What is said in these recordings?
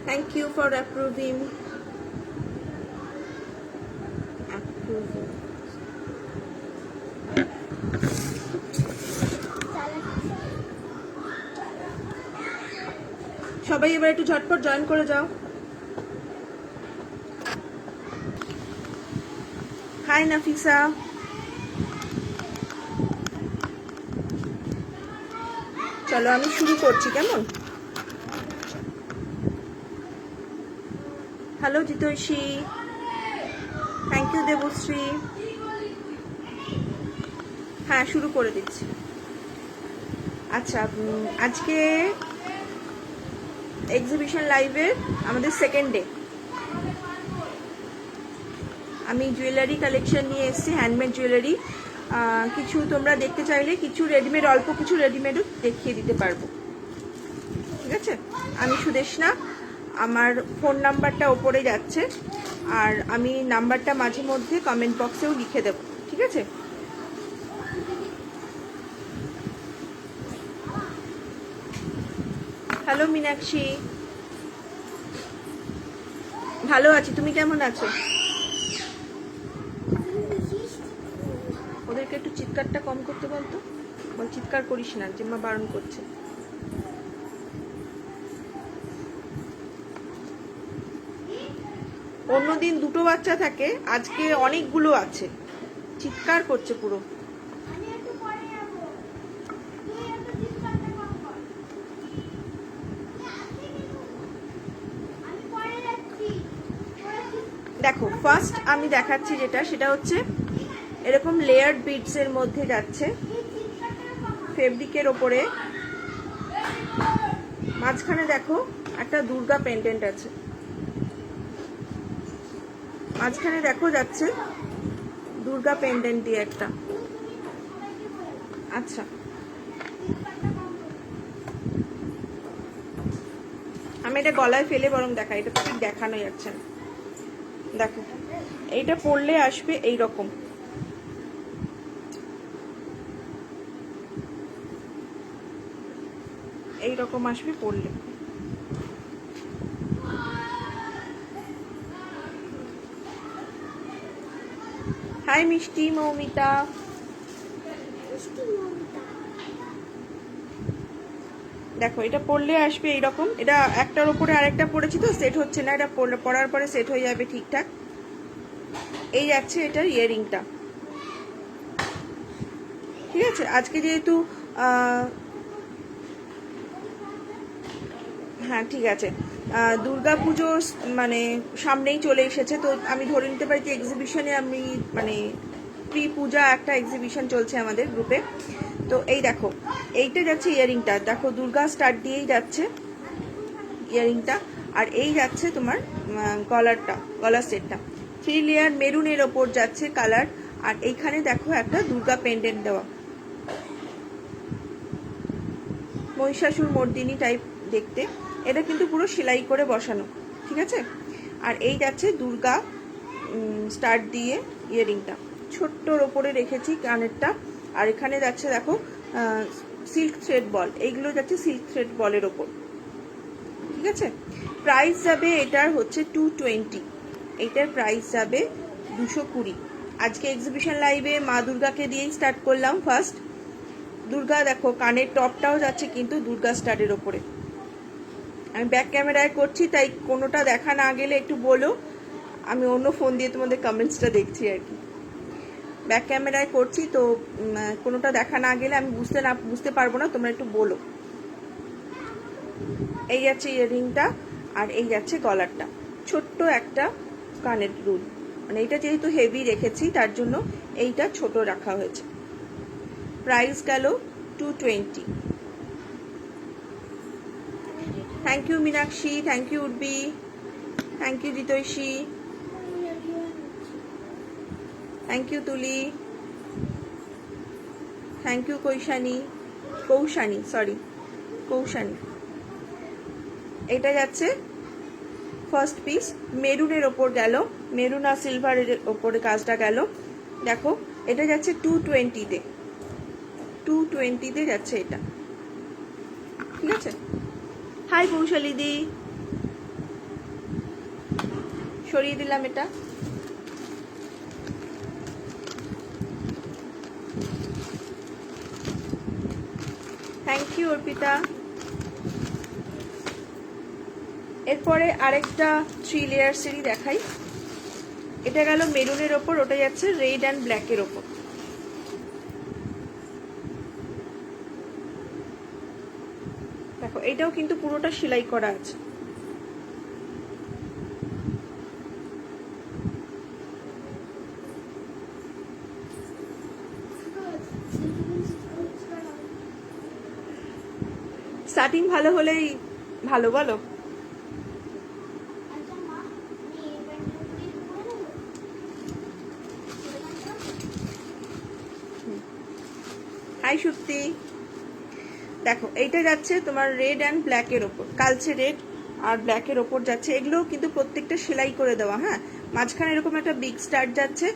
Thank you for approving. Approving. সবাই এবার একটু ঝটপট জয়েন করে যাও। হাই নাফিসা, চলো আমি শুরু করছি। কেমন? Hello Jitoishi, thank you Debashree. হ্যাঁ, শুরু করে দিচ্ছি। আচ্ছা, আজকে এক্সিবিশন লাইভের আমাদের সেকেন্ড ডে। আমি জুয়েলারি কালেকশন নিয়ে এসেছি, হ্যান্ডমেড জুয়েলারি। কিছু তোমরা দেখতে চাইলে কিছু রেডিমেড, অল্প কিছু রেডিমেডও দেখিয়ে দিতে পারবো। ঠিক আছে, আমি সুদেশনা, আমার ফোন নাম্বারটা ওপরে যাচ্ছে, আর আমি নাম্বারটা মাঝে মধ্যে কমেন্ট বক্সেও লিখে দেব। ঠিক আছে, হ্যালো মীনাক্ষী, ভালো আছি, তুমি কেমন আছো? ওদেরকে একটু চিৎকারটা কম করতে বলতো, বল চিৎকার করিস না, জিম্মা বারণ করছে। অন্যদিন দুটো বাচ্চা থাকে, আজকে অনেকগুলো আছে, চিৎকার করছে পুরো। দেখো, ফার্স্ট আমি দেখাচ্ছি যেটা, সেটা হচ্ছে এরকম লেয়ার্ড বিডস এর মধ্যে যাচ্ছে, ফেব্রিকের ওপরে। মাঝখানে দেখো একটা দুর্গা পেন্ডেন্ট আছে, মাঝখানে দেখো যাচ্ছে দুর্গা পেন্ডেন্ট দিয়ে একটা। আচ্ছা, আমি এটা গলায় ফেলে বরং দেখা, এটা তো ঠিক দেখানো যাচ্ছে না। দেখো, এইটা পরলে আসবে এই রকম, এই রকম আসবে পরলে। হাই মিষ্টি মৌমিতা, দেখো এটা পরলে আসবে এইরকম। এটা একটার উপরে আরেকটা পরেছি তো সেট হচ্ছে না, এটা পরার পরে সেট হয়ে যাবে ঠিকঠাক। এই যাচ্ছে এটার ইয়ারিংটা। ঠিক আছে, আজকে যেহেতু হ্যাঁ ঠিক আছে, দুর্গা পুজো মানে সামনেই চলে এসেছে, তো আমি ধরে নিতে পারি যে এক্সিবিশনে আমি মানে প্রি পূজা একটা এক্সিবিশন চলছে আমাদের গ্রুপে। তো এই দেখো, এইটা যাচ্ছে ইয়ারিংটা, দেখো দুর্গা স্টার দিয়েই যাচ্ছে ইয়ারিংটা। আর এই যাচ্ছে তোমার গলারটা, গলার সেটটা 3 লেয়ার মেরুনের ওপর যাচ্ছে কালার। আর এইখানে দেখো একটা দুর্গা পেন্ডেন্ট দেওয়া, মহিষাসুর মর্দিনী টাইপ দেখতে। এটা কিন্তু পুরো সেলাই করে বসানো। ঠিক আছে, আর এই যাচ্ছে দুর্গা স্টার দিয়ে ইয়ারিংটা, ছোট্টর ওপরে রেখেছি কানেরটা। আর এখানে যাচ্ছে দেখো সিল্ক থ্রেড বল, এইগুলো যাচ্ছে সিল্ক থ্রেড বলের ওপর। ঠিক আছে, প্রাইস যাবে এটার হচ্ছে 220, এইটার প্রাইস যাবে 220। আজকে এক্সিবিশন লাইভে মা দুর্গাকে দিয়েই স্টার্ট করলাম ফার্স্ট। দুর্গা দেখো, কানের টপটাও যাচ্ছে কিন্তু দুর্গা স্টারের ওপরে। আমি ব্যাক ক্যামেরায় করছি, তাই কোনোটা দেখা না গেলে একটু বলো, আমি অন্য ফোন দিয়ে তোমাদের কমেন্টসটা দেখছি আর কি। ব্যাক ক্যামেরায় করছি তো কোনোটা দেখা না গেলে আমি বুঝতে পারবো না, তোমরা একটু বলো। এই যাচ্ছে ইয়ারিংটা, আর এই যাচ্ছে গলারটা, ছোট্ট একটা কানের দুল। মানে এইটা যেহেতু হেভি রেখেছি তার জন্য এইটা ছোট রাখা হয়েছে। প্রাইস গেল 220। Thank you Meenakshi, thank you Urbi, thank you Jitoishi, thank you Tuli, thank you Koushani, sorry Koushani. এটা যাচ্ছে ফার্স্ট পিস, মেরুনের ওপর গেল, মেরুন আর সিলভারের ওপরে কাজটা গেল। দেখো, এটা যাচ্ছে 220-তে, 220-তে যাচ্ছে এটা। ঠিক আছে, হাই পৌশালী দি, সরিয়ে দিলাম এটা। Thank you Arpita. এরপরে আরেকটা 3 লেয়ার্সেরই দেখাই। এটা গেল মেরুনের ওপর, ওটা যাচ্ছে রেড অ্যান্ড ব্ল্যাকের ওপর। দেখো এটাও কিন্তু পুরোটা সেলাই করা আছে। স্টার্টিং ভালো হলেই ভালো, বলো? হাই সুপ্তি। দেখো এইটা যাচ্ছে তোমার রেড অ্যান্ড ব্ল্যাকের ওপর, কালচে রেড আর ব্ল্যাকের ওপর যাচ্ছে। এগুলো কিন্তু প্রত্যেকটা সেলাই করে দেওয়া। হ্যাঁ, মাঝখানে এরকম একটা বিগ স্টার্ট যাচ্ছে।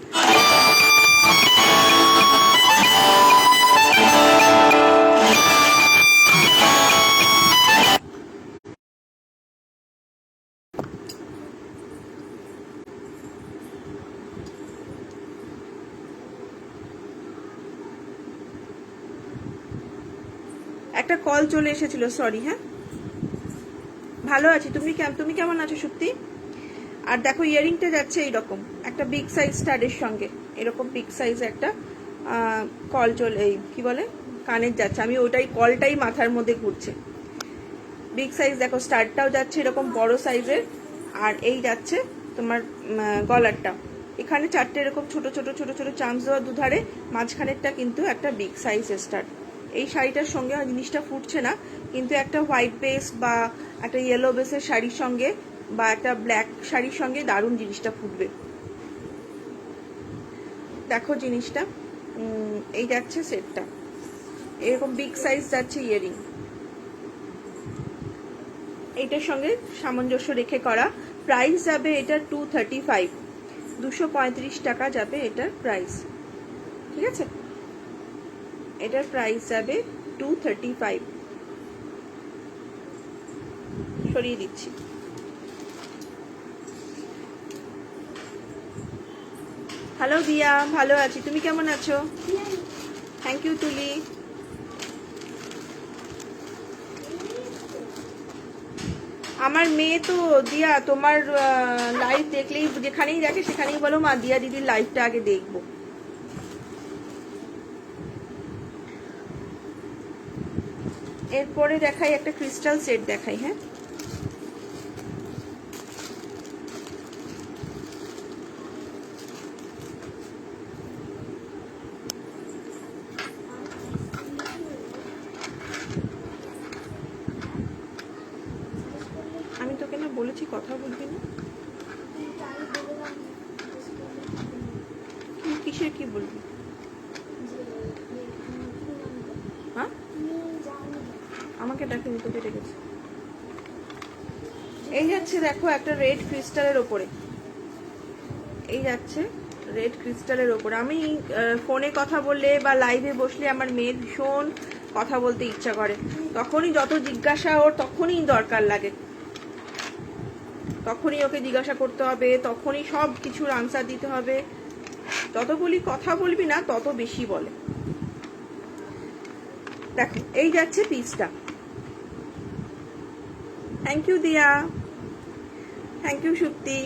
একটা কল চলে এসেছিল, সরি। হ্যাঁ, ভালো আছি, তুমি কেমন আছো সুপ্তি? আর দেখো ইয়ারিংটা যাচ্ছে এইরকম একটা বিগ সাইজ স্টাডের সঙ্গে, এরকম বিগ সাইজ একটা কল চলে, এই কি বলে, কানের যাচ্ছে। আমি ওটাই, কলটাই মাথার মধ্যে ঘুরছে। বিগ সাইজ দেখো, স্টারটাও যাচ্ছে এরকম বড় সাইজের। আর এই যাচ্ছে তোমার গলারটা, এখানে 4টে এরকম ছোট ছোট ছোট ছোট চামচ দেওয়া দুধারে, মাঝখানেরটা কিন্তু একটা বিগ সাইজ স্টার। এই শাড়িটার সঙ্গে জিনিসটা ফুটছে না, কিন্তু একটা হোয়াইট বেস বা একটা ইয়েলো বেসের শাড়ির সঙ্গে বা একটা ব্ল্যাক শাড়ির সঙ্গে দারুণ জিনিসটা ফুটবে। দেখো জিনিসটা এই যাচ্ছে সেটটা, এরকম বিগ সাইজ যাচ্ছে ইয়ারিং। এইটার সঙ্গে সামঞ্জস্য রেখে করা। প্রাইস যাবে এটা 235, 235 টাকা যাবে এটার প্রাইস। ঠিক আছে, এটার প্রাইস যাবে 235। সরিয়ে দিচ্ছি। হ্যালো দিয়া, ভালো আছি, তুমি কেমন আছো? থ্যাংক ইউ তুলি। আমার মেয়ে তো দিয়া তোমার লাইভ দেখলেই, যেখানেই দেখে সেখানেই বলো মা দিয়া দিদির লাইভটা আগে দেখবো। এরপরে দেখাই একটা ক্রিস্টাল সেট দেখাই। হ্যাঁ, আমি তোকে না বলেছি কথা বলবি না, কিসের কি বলবি? হ্যাঁ, আমাকে ডাকেনি, তোকে ডেকেছে। এই যাচ্ছে দেখো একটা রেড ক্রিস্টালের ওপরে, এই যাচ্ছে রেড ক্রিস্টালের ওপরে। আমি ফোনে কথা বললে বা লাইভে বসলে আমার মেয়ের ভীষণ কথা বলতে ইচ্ছা করে, তখনই যত জিজ্ঞাসা ওর তখনই দরকার লাগে, তখনই ওকে জিজ্ঞাসা করতে হবে, তখনই সব কিছুর আনসার দিতে হবে। যত বলি কথা বলবি না তত বেশি বলে। দেখো এই যাচ্ছে পিসটা। থ্যাংক ইউ দিয়া, থ্যাংক ইউ সুপ্তি।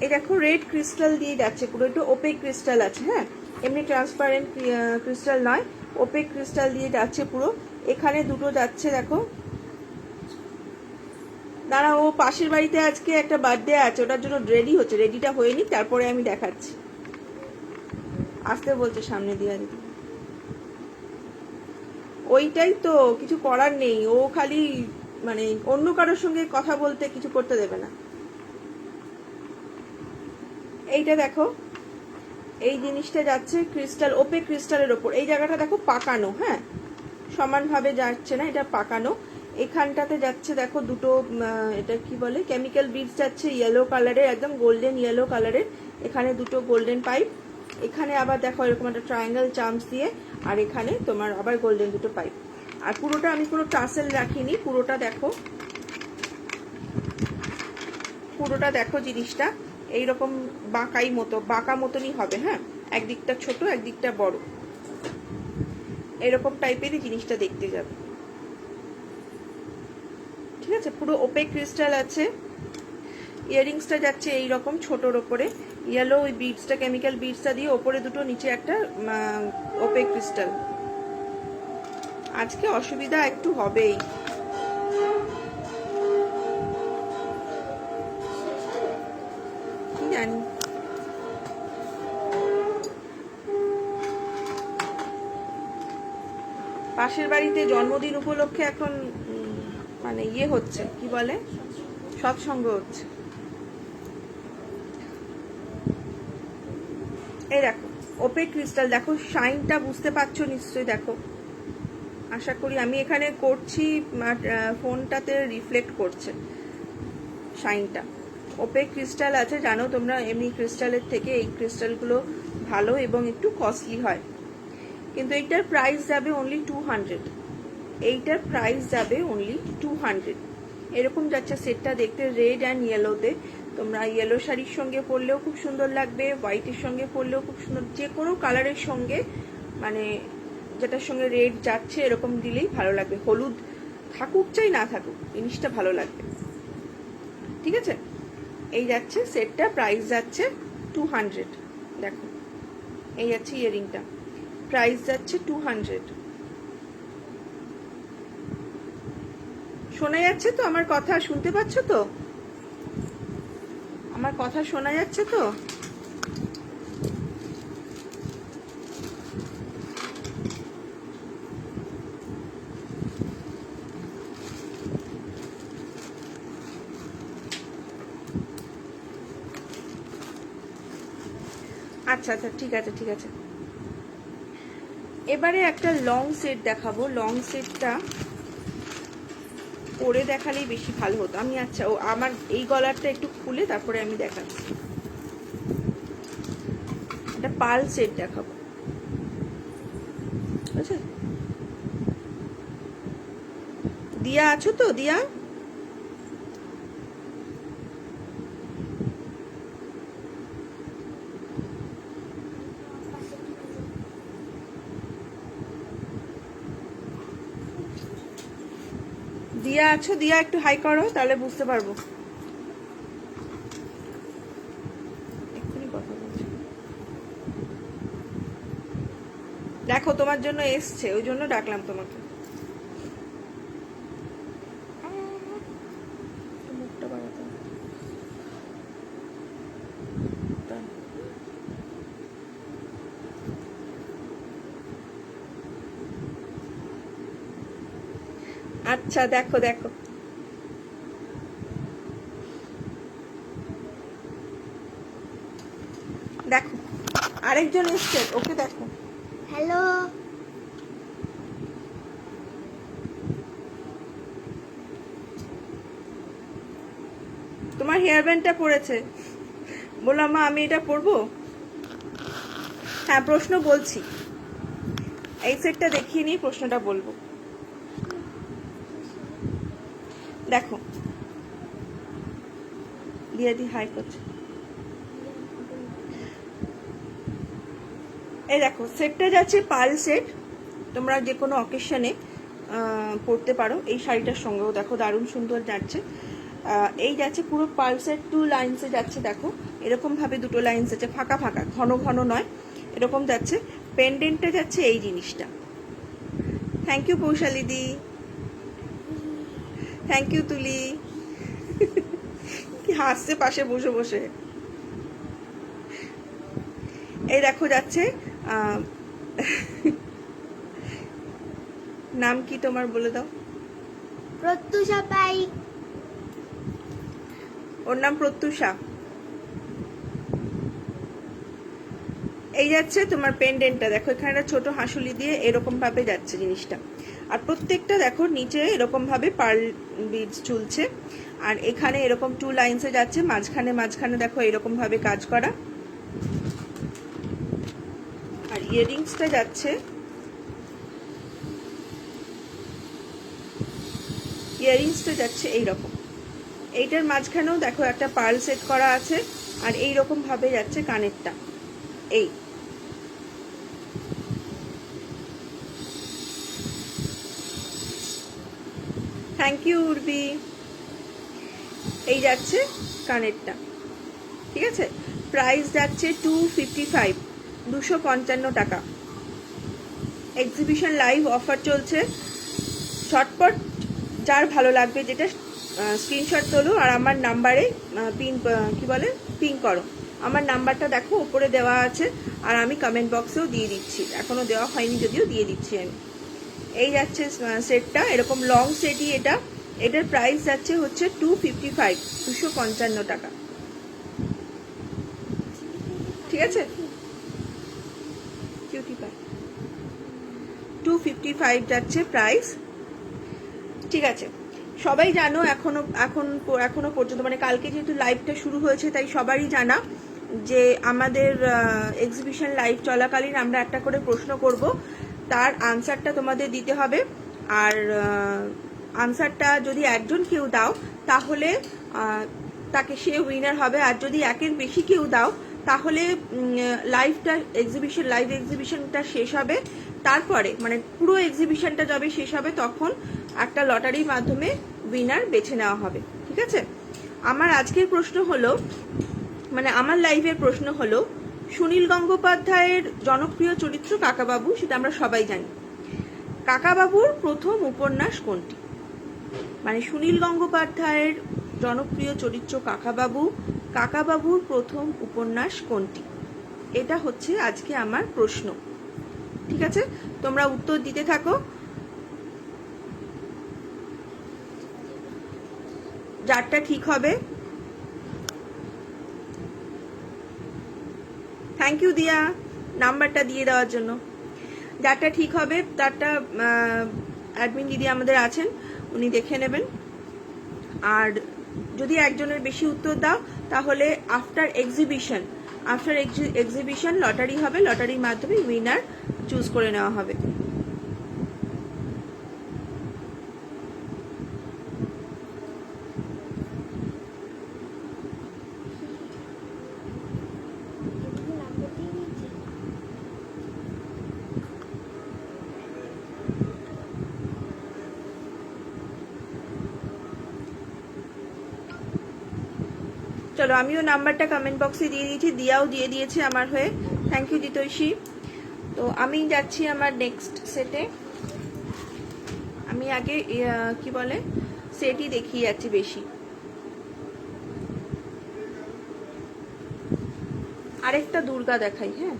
এই দেখো রেড ক্রিস্টাল দিয়ে যাচ্ছে, পুরো একটু ওপেক ক্রিস্টাল আছে। হ্যাঁ, এমনি ট্রান্সপারেন্ট ক্রিস্টাল নয়, ওপেক ক্রিস্টাল দিয়ে যাচ্ছে পুরো। এখানে দুটো যাচ্ছে দেখো। দাঁড়া, ও পাশের বাড়িতে আজকে একটা বার্থডে আছে, ওটার জন্য রেডি হচ্ছে, রেডিটা হয়নি, তারপরে আমি দেখাচ্ছি। আসতে বলছে সামনে দিয়া দিদি। ওইটাই তো, কিছু করার নেই, ও খালি মানে অন্য কারোর সঙ্গে কথা বলতে কিছু করতে দেবে না। এইটা দেখো, এই জিনিসটা যাচ্ছে ক্রিস্টাল, ওপেক ক্রিস্টালের ওপর। এই জায়গাটা দেখো পাকানো, হ্যাঁ সমানভাবে যাচ্ছে না, এটা পাকানো। এখানটাতে যাচ্ছে দেখো দুটো, এটা কি বলে, কেমিক্যাল বিডস যাচ্ছে ইয়েলো কালারের, একদম গোল্ডেন ইয়েলো কালারের। এখানে দুটো গোল্ডেন পাইপ, এখানে আবার দেখো এরকম একটা ট্রায়াঙ্গেল চামচ দিয়ে, আর এখানে তোমার আবার গোল্ডেন দুটো পাইপ। আর পুরোটা আমি কোনো টাসেল রাখিনি, পুরোটা দেখো, পুরোটা দেখো জিনিসটা। এইরকম বাঁকা মতনই হবে। হ্যাঁ, একদিকটা ছোট একদিকটা বড়, এরকম টাইপেরই জিনিসটা দেখতে যাবে। ঠিক আছে, পুরো ওপেক ক্রিস্টাল আছে। ইয়াররিংসটা যাচ্ছে এইরকম ছোটোর ওপরে ইয়েলো ওই বিডসটা, কেমিক্যাল বিডসটা দিয়ে, ওপরে দুটো, নিচে একটা ওপেক ক্রিস্টাল। আজকে অসুবিধা একটু হবেই। কি জানি, পাশের বাড়িতে জন্মদিন উপলক্ষে এখন মানে ইয়ে হচ্ছে, কি বলে, সৎসঙ্গ হচ্ছে। এই দেখো ওপেক ক্রিস্টাল, দেখো শাইনটা বুঝতে পারছো নিশ্চয়ই, দেখো আশা করি। আমি এখানে করছি, ফোনটাতে রিফ্লেক্ট করছে শাইনটা। ওপেক ক্রিস্টাল আছে, জানো তোমরা, এমনি ক্রিস্টালের থেকে এই ক্রিস্টালগুলো ভালো এবং একটু কস্টলি হয়। কিন্তু এইটার প্রাইস যাবে অনলি 200। এইটার প্রাইস যাবে অনলি 200। এরকম যাচ্ছে সেটটা দেখতে, রেড অ্যান্ড ইয়েলোতে। তোমরা ইয়েলো শাড়ির সঙ্গে পরলেও খুব সুন্দর লাগবে, হোয়াইটের সঙ্গে পরলেও খুব সুন্দর, যে কোনো কালারের সঙ্গে, মানে যেটার সঙ্গে রেড যাচ্ছে এরকম দিলেই ভালো লাগবে। হলুদ থাকুক চাই না থাকুক, জিনিসটা ভালো লাগবে। ঠিক আছে, এই যাচ্ছে সেটটা, প্রাইস যাচ্ছে 200। দেখো এই যাচ্ছে ইয়ারিংটা, প্রাইস যাচ্ছে 200। শোনা যাচ্ছে তো আমার কথা? শুনতে পাচ্ছ তো? আমার কথা শোনা যাচ্ছে তো? আচ্ছা আচ্ছা, ঠিক আছে ঠিক আছে। এবারে একটা লং সেট দেখাবো। লং সেটটা পরে দেখালেই বেশি ভালো হতো আমি। আচ্ছা, ও আমার এই গলারটা একটু খুলে তারপরে আমি দেখাচ্ছি। একটা পাল সেট দেখাবো, বুঝছো? দিয়া আছো তো? দিয়া, দিয়া আছো? দিয়া একটু হাই করো, তাহলে বুঝতে পারবো। এক্ষুনি কথা বলছি। দেখো তোমার জন্য এসছে, ওই জন্য ডাকলাম তোমাকে। মুখটা বাড়াতে হবে। আচ্ছা দেখো দেখো, দেখো আরেকজন এসছে, ওকে দেখো। হ্যালো, তোমার হেয়ার ব্যান্ডটা পড়েছে। বললাম মা আমি এটা পরবো। হ্যাঁ, প্রশ্ন বলছি, এই সেটটা দেখিয়ে নিয়ে প্রশ্নটা বলবো। দেখো দিয়ে দি হাই করছে। এই দেখো সেটটা যাচ্ছে পাল সেট, তোমরা যে কোনো অকেশনে পরতে পারো। এই শাড়িটার সঙ্গেও দেখো দারুণ সুন্দর যাচ্ছে। এই যাচ্ছে পুরো পাল সেট, 2 লাইন্সে যাচ্ছে। দেখো এরকম ভাবে দুটো লাইন্স আছে, ফাঁকা ফাঁকা, ঘন ঘন নয়, এরকম যাচ্ছে। পেন্ডেন্টটা যাচ্ছে এই জিনিসটা। Thank you Poushali di, thank you Tuli. কি হাসছে পাশে বসে বসে। এই দেখো যাচ্ছে, নাম কি তোমার বলে দাও? প্রত্যুষা পাই। ওর নাম প্রত্যুষা। এই যাচ্ছে তোমার পেন্ডেন্টটা, দেখো এখানে একটা ছোট হাঁসুলি দিয়ে এরকম ভাবে যাচ্ছে জিনিসটা। আর প্রত্যেকটা দেখো নিচে এরকম ভাবে পার্ল বিডস ঝুলছে। আর এখানে এরকম 2 লাইন্সে যাচ্ছে, মাঝখানে মাঝখানে দেখো এরকম ভাবে কাজ করা। আর ইয়াররিংসটা যাচ্ছে, ইয়াররিংসটা যাচ্ছে এইরকম, এইটার মাঝখানেও দেখো একটা পার্ল সেট করা আছে, আর এই রকম ভাবে যাচ্ছে কানেরটা। এই থ্যাংক ইউ উর্বি। এই যাচ্ছে কানেরটা, ঠিক আছে। প্রাইস যাচ্ছে 255, 255 টাকা। এক্সিবিশন লাইভ অফার চলছে, ঝটপট যার ভালো লাগবে যেটা স্ক্রিনশট তোলো আর আমার নাম্বারে পিন করো। আমার নাম্বারটা দেখো উপরে দেওয়া আছে, আর আমি কমেন্ট বক্সেও দিয়ে দিচ্ছি, এখনো দেওয়া হয়নি যদিও দিয়ে দিচ্ছি আমি। এই যাচ্ছে সেটটা, এরকম লং সেটই এটা। এটার প্রাইস যাচ্ছে হচ্ছে 255, 255 টাকা, ঠিক আছে। 255 যাচ্ছে প্রাইস, ঠিক আছে। সবাই জানো এখনো পর্যন্ত, মানে কালকে যেহেতু লাইভটা শুরু হয়েছে তাই সবারই জানা যে আমাদের এক্সিবিশন লাইভ চলাকালীন আমরা একটা করে প্রশ্ন করব, তার আনসারটা তোমাদের দিতে হবে। আর আনসারটা যদি একজন কেউ দাও তাহলে তাকে সে উইনার হবে, আর যদি একের বেশি কেউ দাও তাহলে লাইভ এক্সিবিশনটা শেষ হবে, তারপরে মানে পুরো এক্সিবিশনটা যবে শেষ হবে তখন একটা লটারির মাধ্যমে উইনার বেছে নেওয়া হবে, ঠিক আছে। আমার আজকের প্রশ্ন হলো, মানে আমার লাইভের প্রশ্ন হলো, সুনীল গঙ্গোপাধ্যায়ের জনপ্রিয় চরিত্র কাকাবাবু, সেটা আমরা সবাই জানি। কাকাবাবুর প্রথম উপন্যাস কোনটি? মানে সুনীল গঙ্গোপাধ্যায়ের জনপ্রিয় চরিত্র কাকাবাবু, কাকাবাবুর প্রথম উপন্যাস কোনটি? এটা হচ্ছে আজকে আমার প্রশ্ন, ঠিক আছে। তোমরা উত্তর দিতে থাকো, যারটা ঠিক হবে। থ্যাংক ইউ দিয়া নাম্বারটা দিয়ে দেওয়ার জন্য। যারটা ঠিক হবে তারটা অ্যাডমিন দিদি আমাদের আছেন, উনি দেখে নেবেন। আর যদি একজনের বেশি উত্তর দাও তাহলে আফটার এক্সিবিশন লটারি হবে, লটারির মাধ্যমে উইনার চুজ করে নেওয়া হবে। চলো, আমিও নাম্বারটা কমেন্ট বক্সে দিয়ে দিয়েছি, দিয়াও দিয়ে দিয়েছে আমার হয়ে। Thank you Jitoishi. তো আমি যাচ্ছি আমার নেক্সট সেটে। আমি আগে সেটই দেখিয়ে যাচ্ছি বেশি। আরেকটা দুর্গা দেখাই, হ্যাঁ।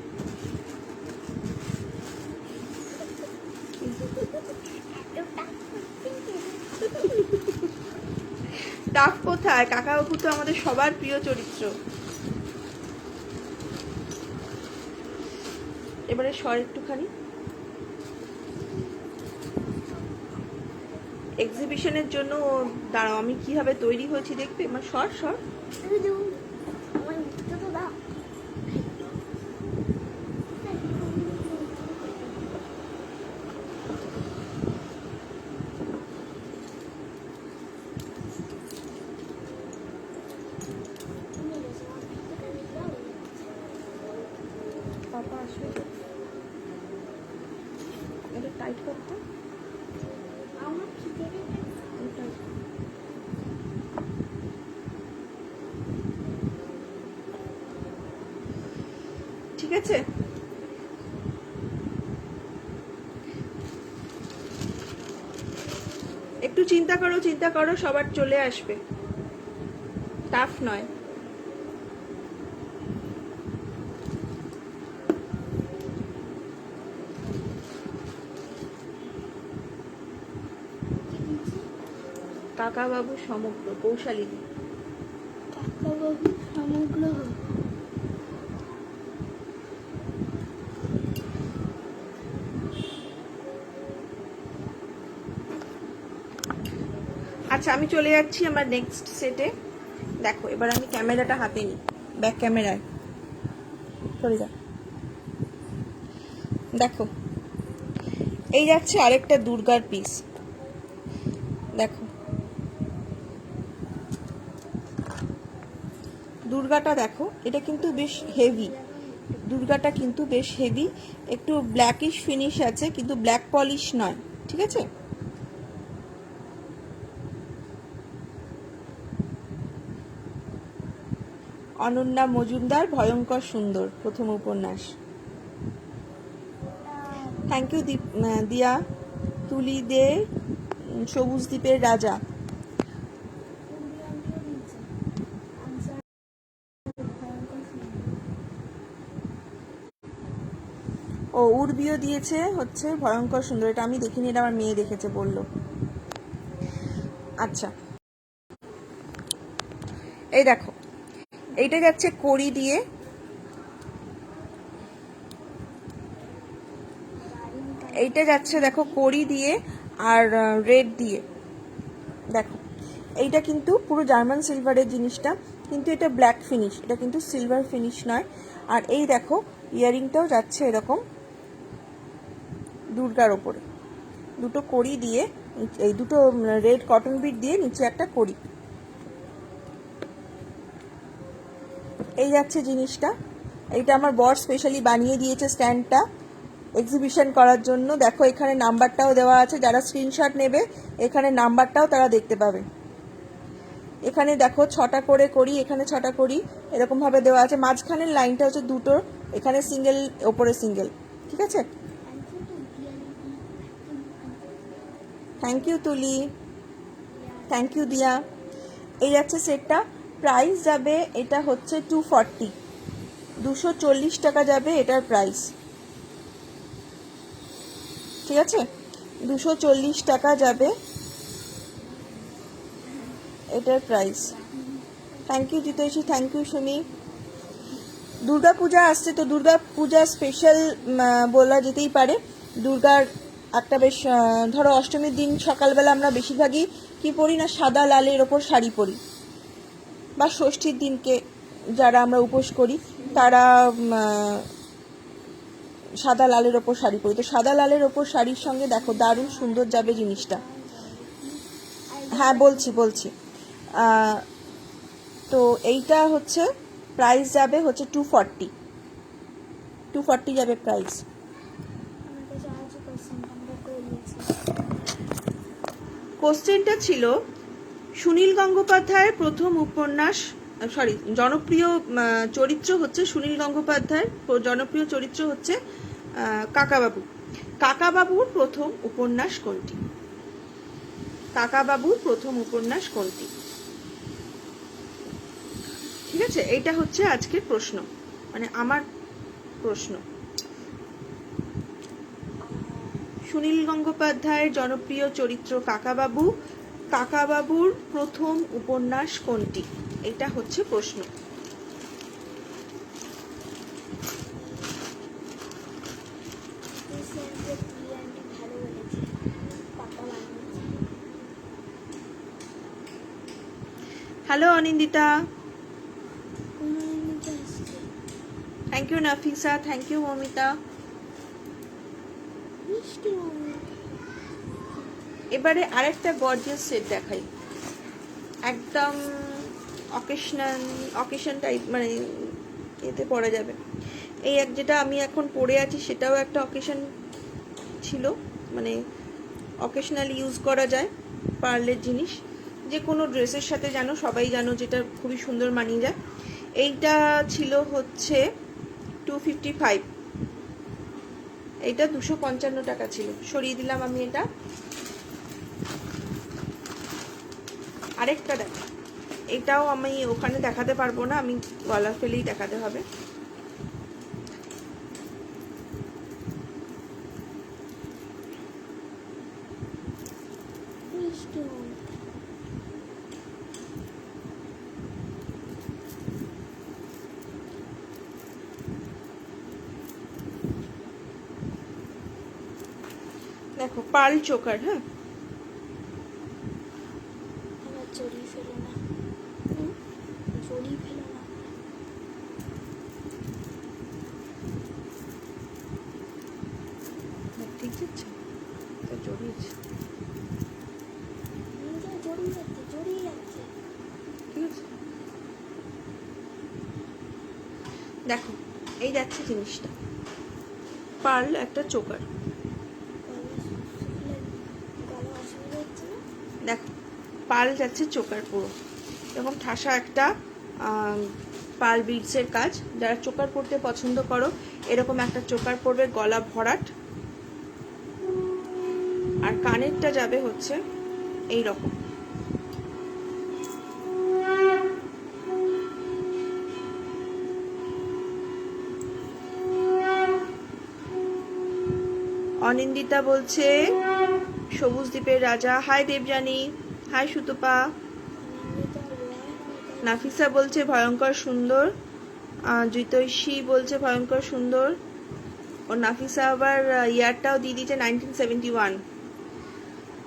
টাফ কোথায়, কাকাবাবু তো আমাদের সবার প্রিয় চরিত্র। এবারে সর একটুখানি। এক্সিবিশনের জন্য দাঁড়াও, আমি কিভাবে তৈরি হয়েছি দেখবে। আমার সর পাপা আসবে, এটা টাইট করতে। ঠিক আছে, একটু চিন্তা করো, সবার চলে আসবে, টাফ নয়। কাকাবাবু সমগ্র, কৌশালিনী। কাকাবাবু সমগ্র। আচ্ছা, আমি চলে যাচ্ছি আমার নেক্সট সেটে। দেখো, এবার আমি ক্যামেরাটা হাতে নিই, ব্যাক ক্যামেরায় চলে যা। দেখো, এই যাচ্ছে আরেকটা দুর্গার পিস। দেখো, দুর্গাটা দেখো, এটা কিন্তু বেশ হেভি, দুর্গাটা কিন্তু বেশ হেভি, একটু ব্ল্যাকিশ ফিনিশ আছে কিন্তু ব্ল্যাক পলিশ নয়, ঠিক আছে। অনন্যা মজুমদার, ভয়ঙ্কর সুন্দর, প্রথম উপন্যাস। থ্যাংক ইউ দিয়া। তুলি দে, সবুজ দ্বীপের রাজা। ও উর্বিও দিয়েছে হচ্ছে ভয়ঙ্কর সুন্দর, এটা আমি দেখিনি, এটা আমার মেয়ে দেখেছে বললো। আচ্ছা, এই দেখো, এইটা যাচ্ছে কড়ি দিয়ে, এইটা যাচ্ছে দেখো কড়ি দিয়ে আর রেড দিয়ে। দেখো এইটা কিন্তু পুরো জার্মান সিলভারের জিনিসটা, কিন্তু এটা ব্ল্যাক ফিনিশ, এটা কিন্তু সিলভার ফিনিশ নয়। আর এই দেখো ইয়ারিংটাও যাচ্ছে এরকম দুর্গার ওপরে, দুটো কড়ি দিয়ে, এই দুটো রেড কটন বিট দিয়ে নিচে একটা কড়ি, এই যাচ্ছে জিনিসটা। এইটা আমার বর স্পেশালি বানিয়ে দিয়েছে স্ট্যান্ডটা এক্সিবিশন করার জন্য। দেখো এখানে নাম্বারটাও দেওয়া আছে, যারা স্ক্রিনশট নেবে এখানে নাম্বারটাও তারা দেখতে পাবে। এখানে দেখো 6টা করে করি, এখানে 6টা করি, এরকম ভাবে দেওয়া আছে। মাঝখানের লাইনটা হচ্ছে দুটো, এখানে সিঙ্গেল, ওপরে সিঙ্গেল, ঠিক আছে। Thank you Tuli, thank you দিয়া। এই যাচ্ছে সেটটা, প্রাইস যাবে এটা হচ্ছে 240, 240 টাকা যাবে এটার প্রাইস, ঠিক আছে। 240 টাকা যাবে এটার price. Thank you Jiteshi, thank you Sumi. Durga Puja আসছে, তো দুর্গা পূজা স্পেশাল বলা যেতেই পারে। দুর্গার একটা বেশ, ধরো অষ্টমীর দিন সকালবেলা আমরা বেশিরভাগই কি পরি না, সাদা লালের ওপর শাড়ি পরি, বা ষষ্ঠীর দিনকে যারা আমরা উপোস করি তারা সাদা লালের ওপর শাড়ি পরি। তো সাদা লালের ওপর শাড়ির সঙ্গে দেখো দারুণ সুন্দর যাবে জিনিসটা। হ্যাঁ বলছি তো এইটা হচ্ছে প্রাইস যাবে হচ্ছে 240 যাবে প্রাইস। কোশ্চেনটা ছিল সুনীল গঙ্গোপাধ্যায়ের প্রথম উপন্যাস, জনপ্রিয় চরিত্র হচ্ছে সুনীল গঙ্গোপাধ্যায়ের জনপ্রিয় চরিত্র হচ্ছে কাকাবাবু। কাকাবাবুর প্রথম উপন্যাস কোনটি? কাকাবাবুর প্রথম উপন্যাস কোনটি? ঠিক আছে, এইটা হচ্ছে আজকের প্রশ্ন, মানে আমার প্রশ্ন। সুনীল গঙ্গোপাধ্যায়ের জনপ্রিয় চরিত্র কাকাবাবু, কাকাবাবুর প্রথম উপন্যাস কোনটি? এটা হচ্ছে প্রশ্ন। Hello Anindita, thank you Nafisa, thank you Momita. এবারে আরেকটা গর্জিয়াস সেট দেখাই, একদম অকেশন টাইপ, মানে এতে পরা যাবে। এই এক যেটা আমি এখন পরে আছি সেটাও একটা অকেশন ছিল, মানে অকেশনালি ইউজ করা যায়, পার্লের জিনিস, যে কোনো ড্রেসের সাথে জানো, সবাই জানো, যেটা খুবই সুন্দর মানিয়ে যায়। এইটা ছিল হচ্ছে 255, এইটা 255 টাকা ছিল, সরিয়ে দিলাম আমি এটা। আরেকটা দেখ, এটাও আমি ওখানে দেখাতে পারবো না, আমি গলা ফেলেই দেখাতে হবে। দেখো পার্ল চোকার, হ্যাঁ ঠিক আছে, জড়িয়েছে, ঠিক আছে। দেখো এই যাচ্ছে জিনিসটা, পার্ল একটা চোকার। গলা অসুবিধা হচ্ছে না? দেখো পার্ল যাচ্ছে চোকার পুরো, এরকম ঠাসা একটা পার্ল বিডসের কাজ। যারা চোকার পরতে পছন্দ করো এরকম একটা চোকার পরবে, গলা ভরাট। আর কানেরটা যাবে হচ্ছে এই রকম। অনিন্দিতা বলছে সবুজ দ্বীপের রাজা। Hi Debjani, hi Sutapa. নাফিসা বলছে ভয়ঙ্কর সুন্দর। জিতৈষী বলছে ভয়ঙ্কর সুন্দর। ও নাফিসা আবার ইয়ারটাও দিয়ে দিয়েছে 1971।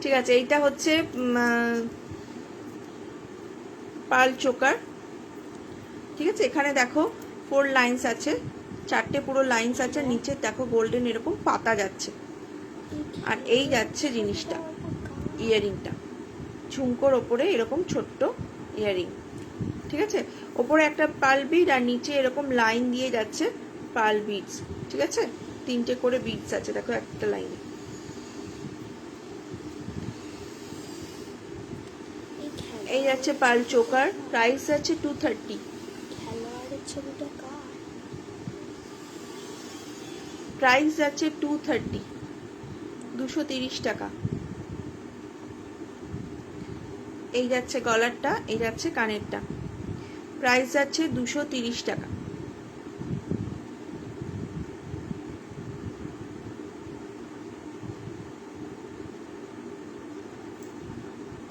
ঠিক আছে, এইটা হচ্ছে পার্ল চোকার। ঠিক আছে, এখানে দেখো 4 লাইন্স আছে, 4টে পুরো লাইন্স আছে। নিচে দেখো গোল্ডেন এরকম পাতা যাচ্ছে। আর এই যাচ্ছে জিনিসটা, ইয়ারিংটা ঝুমকোর ওপরে এরকম ছোট্ট ইয়ারিং। ঠিক আছে, ওপরে একটা পার্ল বিড আর নিচে এরকম লাইন দিয়ে যাচ্ছে পার্ল বিডস। ঠিক আছে, 3টে করে বিডস আছে দেখো একটা লাইনে। এই যাচ্ছে পার্ল চোকার, প্রাইস আছে 230। খেলোয়াড়ের ছবিটা কার? প্রাইস আছে 230, 230 টাকা। এই যাচ্ছে গলারটা, এই যাচ্ছে কানেরটা, প্রাইস যাচ্ছে 230 টাকা।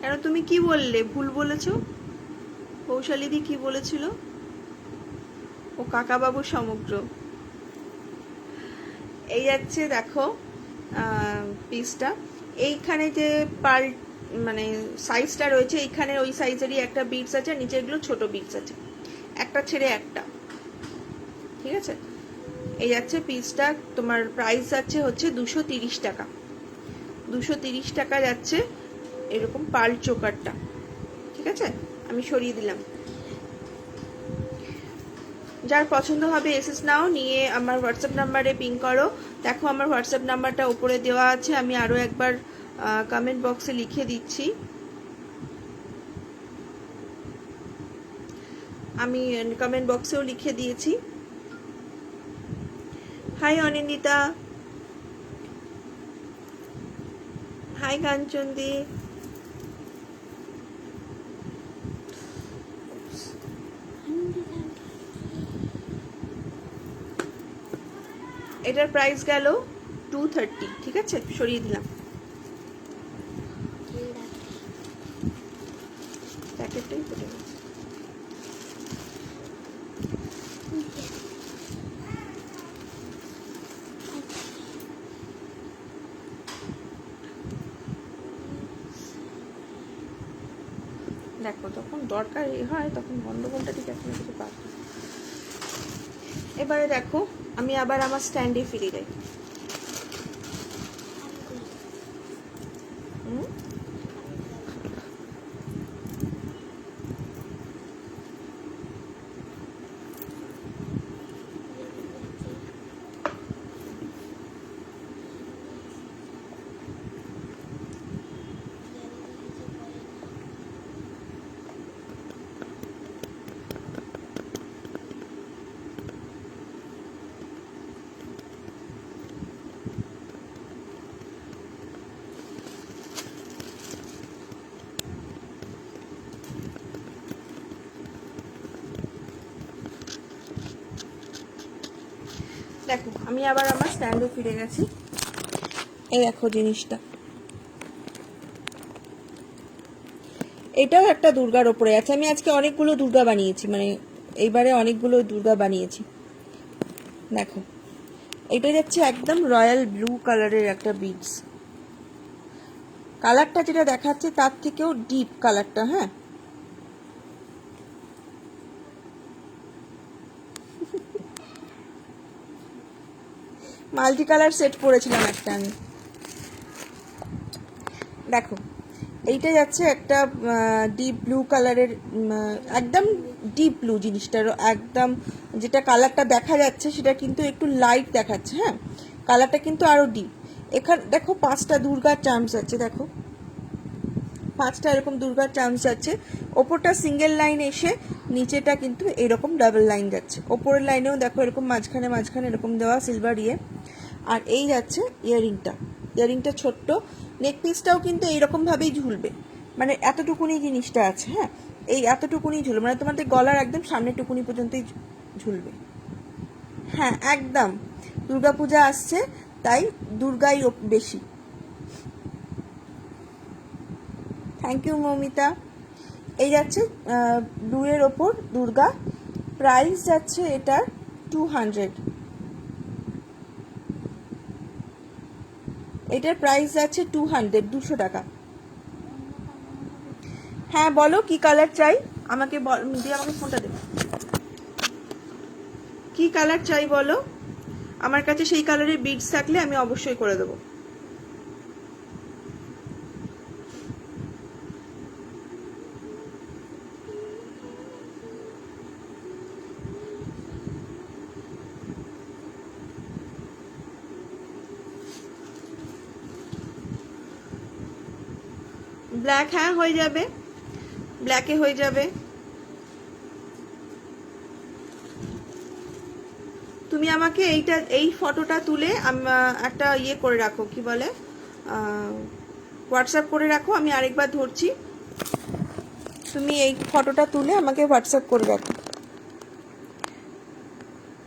কেন তুমি কি বললে? ভুল বলেছো। কৌশালীদি কি বলেছিল? ও কাকাবাবু সমগ্র। এই যাচ্ছে দেখো পিসটা। এইখানে যে পার্ল মানে সাইজটা রয়েছে, এইখানে ওই সাইজেরই একটা বিটস আছে, নিচে এগুলো ছোট বিটস আছে, একটা ছেড়ে একটা। ঠিক আছে, এই যাচ্ছে পিসটা। তোমার প্রাইস যাচ্ছে হচ্ছে 230 টাকা। 230 টাকা যাচ্ছে এরকম পার্ল চোকারটা। ঠিক আছে, আমি সরিয়ে দিলাম। যার পছন্দ হবে এসএস নাও, নিয়ে আমার হোয়াটসঅ্যাপ নাম্বারে পিং করো। দেখো আমার হোয়াটসঅ্যাপ নাম্বারটা উপরে দেওয়া আছে, আমি আরও একবার কমেন্ট বক্সে লিখে দিচ্ছি। আমি কমেন্ট বক্সেও লিখে দিয়েছি। হাই অনিন্দিতা, হাই কাঞ্চনদি। এটার প্রাইস গেল 230। ঠিক আছে, সরিয়ে দিলাম। প্যাকেটটাই ফুটে গেছে। দেখো যখন দরকার হয় তখন গন্ডগোলটা ঠিক এখন কিছু পার। এবারে দেখো আমি আবার আমার স্ট্যান্ডে ফিরে যাই। দেখো আমি আবার আমার স্ট্যান্ডে ফিরে গেছি। এই দেখো জিনিসটা, এটাও একটা দুর্গার ওপরে আছে। আমি আজকে অনেকগুলো দুর্গা বানিয়েছি, মানে এইবারে অনেকগুলো দুর্গা বানিয়েছি। দেখো এটা যাচ্ছে একদম রয়্যাল ব্লু কালারের একটা বিডস। কালারটা যেটা দেখাচ্ছে তার থেকেও ডিপ কালারটা। হ্যাঁ, মাল্টি কালার সেট করেছিলাম একটা আমি। দেখো এইটা যাচ্ছে একটা ডিপ ব্লু কালারের, একদম ডিপ ব্লু জিনিসটার একদম, যেটা কালারটা দেখা যাচ্ছে সেটা কিন্তু একটু লাইট দেখাচ্ছে। হ্যাঁ, কালারটা কিন্তু আরো ডিপ। এখানে দেখো 5টা দুর্গার চার্মস আছে, দেখো 5টা এরকম দুর্গার চার্মস যাচ্ছে। ওপরটা সিঙ্গেল লাইন এসে নিচেটা কিন্তু এরকম ডাবল লাইন যাচ্ছে। ওপরের লাইনেও দেখো এরকম মাঝখানে মাঝখানে এরকম দেওয়া সিলভার ইয়ে। আর এই যাচ্ছে ইয়ারিংটা ছোট্ট। নেক পিসটাও কিন্তু এইরকমভাবেই ঝুলবে, মানে এতটুকুনি জিনিসটা আছে। হ্যাঁ, এই এতটুকুনি ঝুলবে, মানে তোমাদের গলার একদম সামনের টুকুনি পর্যন্তই ঝুলবে। হ্যাঁ একদম, দুর্গাপূজা আসছে তাই দুর্গাই বেশি। Thank you Moumita. এই যাচ্ছে ব্লু এর ওপর দুর্গা, প্রাইস যাচ্ছে এটার 200। এটার প্রাইস যাচ্ছে 200 টাকা। হ্যাঁ বলো কি কালার চাই, আমাকে দিয়ে আমাকে ফোনটা দেবে। কি কালার চাই বলো, আমার কাছে সেই কালারের বিডস থাকলে আমি অবশ্যই করে দেবো। ব্ল্যাক, হ্যাঁ হয়ে যাবে, ব্ল্যাকে হয়ে যাবে। তুমি আমাকে এই ফটোটা তুলে একটা ইয়ে করে রাখো, কি বলে, হোয়াটসঅ্যাপ করে রাখো। আমি আরেকবার ধরছি, তুমি এই ফটোটা তুলে আমাকে হোয়াটসঅ্যাপ করে রাখো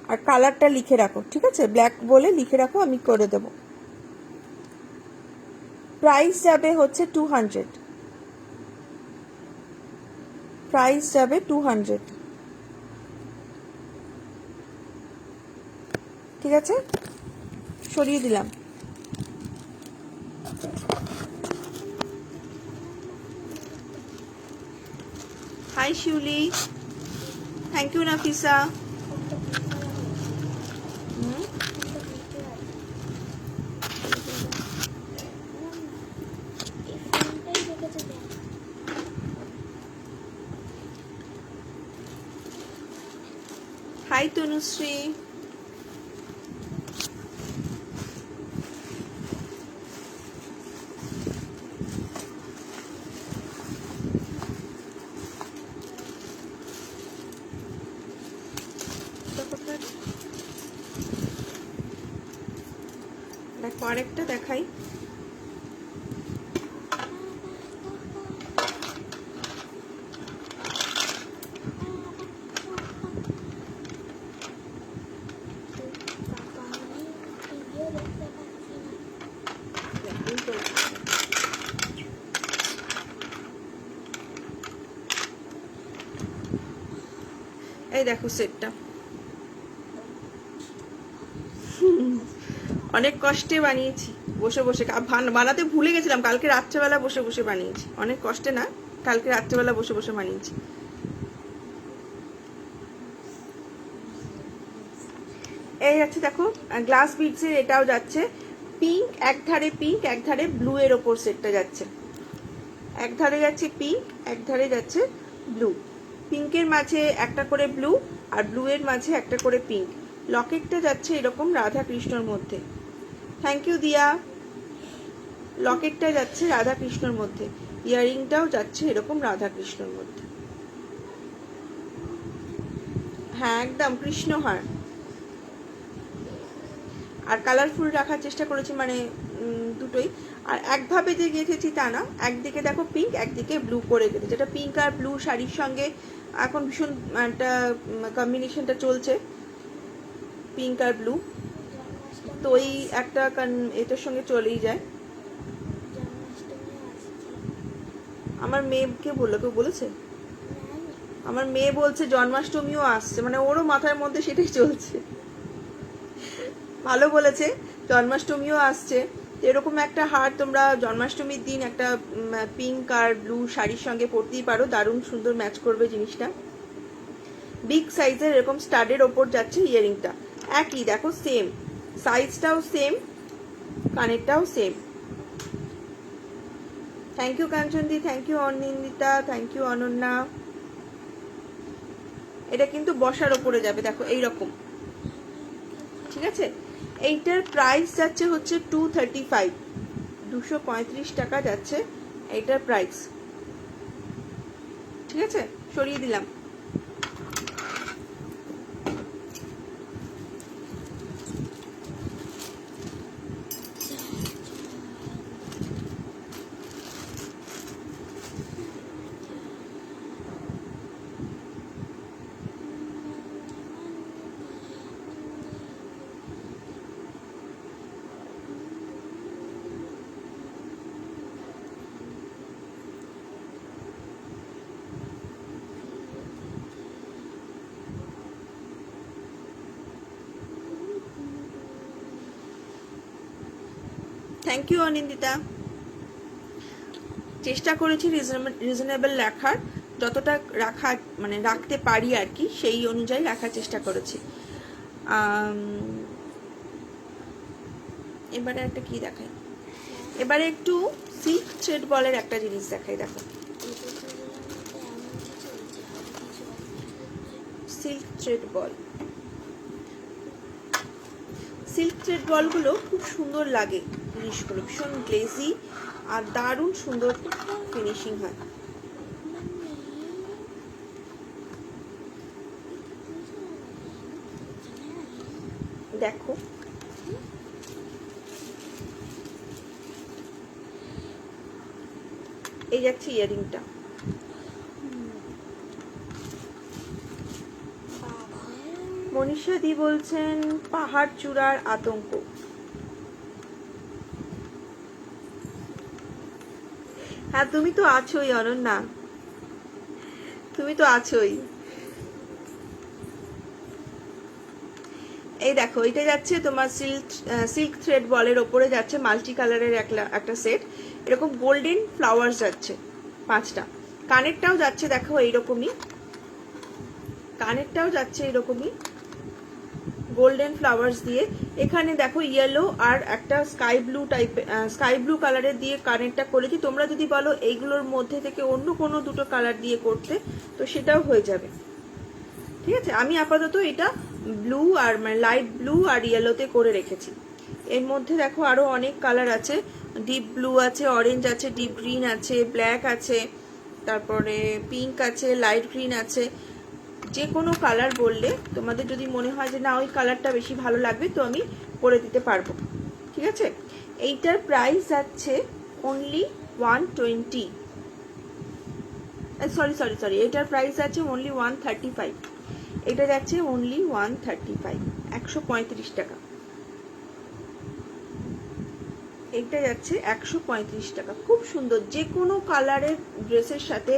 আর কালারটা লিখে রাখো, ঠিক আছে? ব্ল্যাক বলে লিখে রাখো, আমি করে দেব। প্রাইস যাবে হচ্ছে 200, প্রাইস যাবে 200, ঠিক আছে? সরিয়ে দিলাম। Hi Shiuli, thank you Nafisa. Hi Tanushree, দেখো আরেকটা দেখাই। এই দেখো সেটটা, অনেক কষ্টে বানিয়েছি বসে বসে, বানাতে ভুলে গেছিলাম, কালকে রাত্রেবেলা বসে বসে বানিয়েছি। অনেক কষ্টে না, কালকে রাত্রেবেলা বসে বসে বানিয়েছি। এই যাচ্ছে দেখো গ্লাস বিডসের, এটাও যাচ্ছে পিঙ্ক, এক ধারে পিঙ্ক এক ধারে ব্লু এর ওপর সেটটা যাচ্ছে। এক ধারে যাচ্ছে পিঙ্ক, এক ধারে যাচ্ছে ব্লু। পিঙ্কের মাঝে একটা করে ব্লু আর ব্লু এর মাঝে একটা করে পিঙ্ক। লকেটটা যাচ্ছে এরকম রাধা কৃষ্ণর মধ্যে। থ্যাংক ইউ দিয়া। লকেটটা যাচ্ছে রাধা কৃষ্ণর মধ্যে, ইয়ারিংটাও যাচ্ছে এরকম রাধা কৃষ্ণর মধ্যে। হ্যাঁ একদম কৃষ্ণহার। আর কালারফুল রাখার চেষ্টা করেছি, মানে দুটোই। আর একভাবে যে গেঁথেছি তা না, একদিকে দেখো পিঙ্ক একদিকে ব্লু করে গেঁথেছি। যেটা পিঙ্ক আর ব্লু শাড়ির সঙ্গে এখন ভীষণ একটা কম্বিনেশনটা চলছে, পিঙ্ক আর ব্লু, তো ওই একটা এটার সঙ্গে চলেই যায়। আমার মেয়েকে বললো, কেউ বলেছে? আমার মেয়ে বলছে জন্মাষ্টমীও আসছে, মানে ওরও মাথার মধ্যে সেটাই চলছে। ভালো বলেছে, জন্মাষ্টমীও আসছে, এরকম একটা হার তোমরা জন্মাষ্টমীর দিন একটা পিঙ্ক আর ব্লু শাড়ির সঙ্গে পরতেই পারো, দারুণ সুন্দর ম্যাচ করবে জিনিসটা। বিগ সাইজের এরকম স্টাডের ওপর যাচ্ছে ইয়ারিংটা, একই দেখো সেম সাইজটাও সেম, কানেরটাও সেম। থ্যাংক ইউ কাঞ্চনদি, thank you Anindita, thank you Ananya. এটা কিন্তু বসার ওপরে যাবে, দেখো এইরকম, ঠিক আছে। এইটার প্রাইস যাচ্ছে হচ্ছে 235, 235 টাকা যাচ্ছে এইটার প্রাইস, ঠিক আছে। সরিয়ে দিলাম। Thank you Anindita. চেষ্টা করেছি রিজনেবল রাখার, যতটা রাখার মানে রাখতে পারি আর কি, সেই অনুযায়ী রাখার চেষ্টা করেছি। এবারে একটা কি দেখাই, এবারে একটু সিল্ক থ্রেড বলের একটা জিনিস দেখাই। দেখো সিল্ক থ্রেড বল, সিল্ক থ্রেড বলগুলো খুব সুন্দর লাগে, জিনিসগুলো ভীষণ গ্লেজি আর দারুণ সুন্দর ফিনিশিং হয়। দেখো এই যাচ্ছে ইয়ারিংটা, মনীষা দি বলছেন পাহাড় চূড়ার আতঙ্ক। হ্যাঁ তুমি তো আছোই অনন্যা, তুমি তো আছোই। এই দেখো এটা যাচ্ছে তোমার সিল্ক থ্রেড বলের ওপরে যাচ্ছে মাল্টি কালারের একটা সেট, এরকম গোল্ডেন ফ্লাওয়ার্স যাচ্ছে 5টা। কানেরটাও যাচ্ছে দেখো এইরকমই, কানেরটাও যাচ্ছে এরকমই গোল্ডেন ফ্লাওয়ার্স দিয়ে। এখানে দেখো ইয়েলো আর একটা স্কাই ব্লু টাইপের, স্কাই ব্লু কালারের দিয়ে কানেরটা করেছি। তোমরা যদি বলো এইগুলোর মধ্যে থেকে অন্য কোনো দুটো কালার দিয়ে করতে, তো সেটাও হয়ে যাবে, ঠিক আছে। আমি আপাতত এটা ব্লু আর মানে লাইট ব্লু আর ইয়েলোতে করে রেখেছি। এর মধ্যে দেখো আরো অনেক কালার আছে, ডিপ ব্লু আছে, অরেঞ্জ আছে, ডিপ গ্রিন আছে, ব্ল্যাক আছে, তারপরে পিঙ্ক আছে, লাইট গ্রিন আছে। যে কোনো কালার বললে তোমাদের যদি মনে হয় যে না ওই কালারটা বেশি ভালো লাগবে, তো আমি করে দিতে পারবো, ঠিক আছে। এইটার প্রাইস যাচ্ছে অনলি 120, সরি এটার প্রাইস আছে অনলি 135, এটা যাচ্ছে অনলি 135, 135 টাকা। এটা যাচ্ছে 135 টাকা। খুব সুন্দর, যে কোনো কালারের ড্রেসের সাথে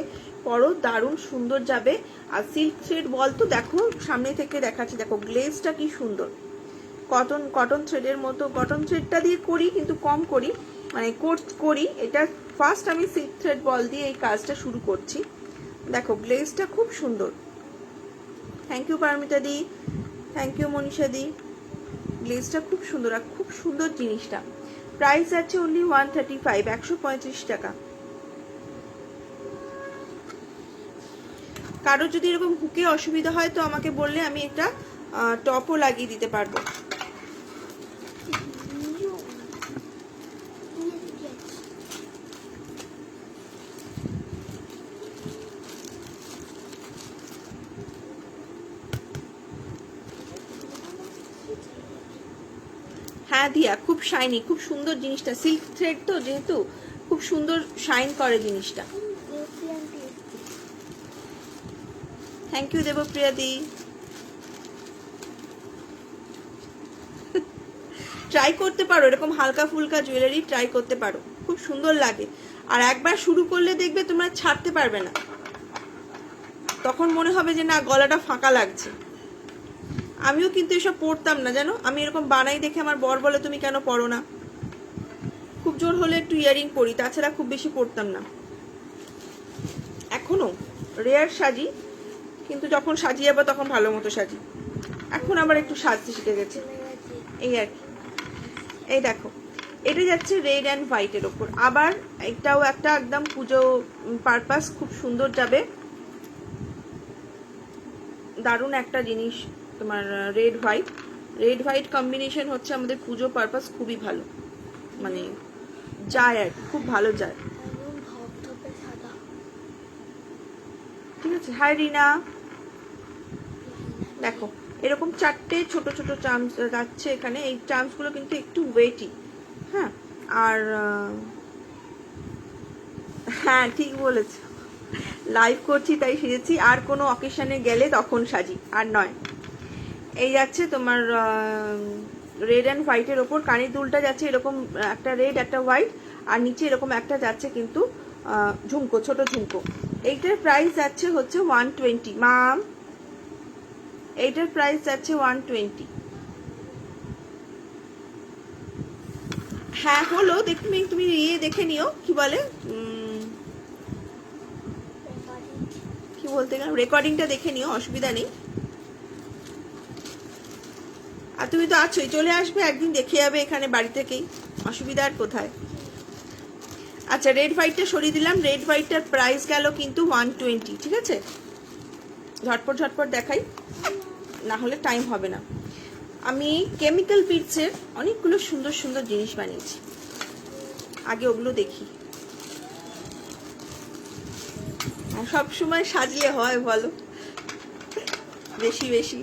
পরো, দারুণ সুন্দর যাবে। আর সিল্ক থ্রেড বল তো দেখো সামনে থেকে দেখাচ্ছি, দেখো গ্লেজটা কি সুন্দর, কটন থ্রেডের মতো। কটন থ্রেডটা দিয়ে করি কিন্তু কম করি, মানে করি এটা ফার্স্ট আমি সিল্ক থ্রেড বল দিয়ে এই কাজটা শুরু করছি। দেখো গ্লেজটা খুব সুন্দর। Thank you Paramita di, thank you Manisha di. গ্লেজটা খুব সুন্দর আর খুব সুন্দর জিনিসটা। প্রাইস আছে অনলি 135, 135 টাকা। কারো যদি এরকম হুকে অসুবিধা হয় তো আমাকে বললে আমি একটা টপও লাগিয়ে দিতে পারবো। হ্যাঁ দিয়া, খুব শাইনি, খুব সুন্দর জিনিসটা। সিল্ক থ্রেড তো যেহেতু খুব সুন্দর শাইন করে জিনিসটা। Thank you Debapriya di. Try করতে পারো, এরকম হালকা ফুলকা জুয়েলারি ট্রাই করতে পারো, খুব সুন্দর লাগে। আর একবার শুরু করলে দেখবে তোমরা ছাড়তে পারবে না, তখন মনে হবে যে না গলাটা ফাঁকা লাগছে। আমিও কিন্তু এসব পড়তাম না জানো, আমি এরকম বানাই দেখে আমার বর বলে তুমি কেন পড়ো না। খুব জোর হলে একটু ইয়ারিং পরি, তাছাড়া খুব বেশি পড়তাম না। এখনো রেয়ার সাজি, কিন্তু যখন সাজিয়ে যাবো তখন ভালো মতো সাজি। এখন আবার একটু সাজতে শিখে গেছি, এই আর কি। এই দেখো এটা যাচ্ছে রেড অ্যান্ড হোয়াইটের ওপর। আবার এটাও একটা একদম পুজো পারপাস, খুব সুন্দর যাবে, দারুণ একটা জিনিস তোমার। রেড হোয়াইট কম্বিনেশন হচ্ছে আমাদের পুজো পারপাস খুবই ভালো, মানে যায় আর কি, খুব ভালো যায়। একদম ধপধপে সাদা। ঠিক আছে। হাই রিনা, দেখো এরকম 4টে ছোট ছোট চামচ যাচ্ছে এখানে। এই চামচগুলো কিন্তু একটু ওয়েটি, হ্যাঁ। আর হ্যাঁ ঠিক বলেছ, লাইভ করছি তাই সেজেছি, আর কোনো অকেশনে গেলে তখন সাজি, আর নয়। এই যাচ্ছে তোমার রেড অ্যান্ড হোয়াইটের ওপর। কানের দুলটা যাচ্ছে এরকম একটা রেড একটা হোয়াইট, আর নিচে এরকম একটা যাচ্ছে কিন্তু ঝুমকো, ছোট ঝুমকো। এইটার প্রাইস যাচ্ছে হচ্ছে 120। মাম, এইটার প্রাইস যাচ্ছে 120। হ্যাঁ হলো, দেখবে তুমি ইয়ে দেখে নিও, কি বলে কি বলতে গেলাম, রেকর্ডিংটা দেখে নিও, অসুবিধা নেই। আর তুমি তো আছোই, চলে আসবে একদিন, দেখে যাবে এখানে বাড়ি থেকেই, অসুবিধা আর কোথায়। আচ্ছা, রেড হোয়াইটটা সরিয়ে দিলাম। রেড হোয়াইটটার প্রাইস গেল কিন্তু 120। ঠিক আছে, ঝটপট ঝটপট দেখাই, না হলে টাইম হবে না। আমি কেমিক্যাল বিটসের অনেকগুলো সুন্দর সুন্দর জিনিস বানিয়েছি, আগে ওগুলো দেখি। সব সময় সাজিয়ে হয় বলো, বেশি বেশি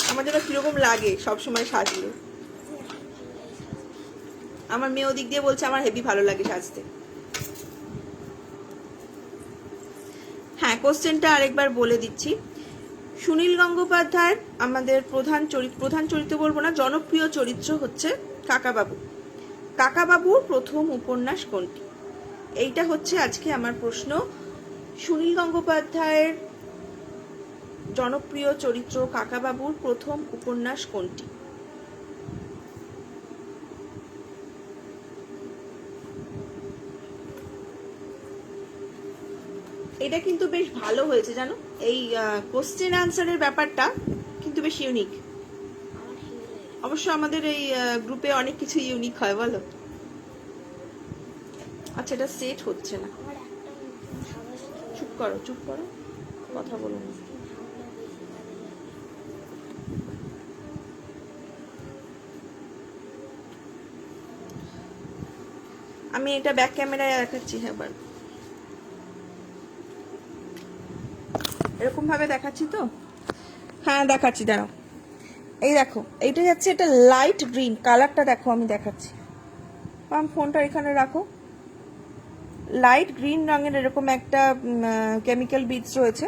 আমার যেন কিরকম লাগে সব সময় সাজলে। আমার মেয়ে ওদিক দিয়ে বলছে আমার হেভি ভালো লাগে সাজতে। হ্যাঁ, কোশ্চেনটা আরেকবার বলে দিচ্ছি। সুনীল গঙ্গোপাধ্যায়ের আমাদের প্রধান চরিত্র বলবো না, জনপ্রিয় চরিত্র হচ্ছে কাকাবাবু। কাকাবাবুর প্রথম উপন্যাস কোনটি? এইটা হচ্ছে আজকে আমার প্রশ্ন। সুনীল গঙ্গোপাধ্যায়ের জনপ্রিয় চরিত্র কাকাবাবুর প্রথম উপন্যাস কোনটি? এটা কিন্তু বেশ ভালো হয়েছে জানো, এই কোশ্চেন আনসারের ব্যাপারটা কিন্তু বেশ ইউনিক। অবশ্য আমাদের এই গ্রুপে অনেক কিছু ইউনিক হয় বলো। আচ্ছা, এটা সেট হচ্ছে না, চুপ করো চুপ করো, কথা বলো না। আমি এটা ব্যাক ক্যামেরায় দেখাচ্ছি, হ্যাঁ এবার এরকম ভাবে দেখাচ্ছি তো, হ্যাঁ দেখাচ্ছি, দাঁড়াও। এই দেখো, এইটা যাচ্ছে, এটা লাইট গ্রিন কালারটা, দেখো আমি দেখাচ্ছি। ফোনটা এখানে রাখো। লাইট গ্রিন রঙের এরকম একটা কেমিক্যাল বিটস রয়েছে,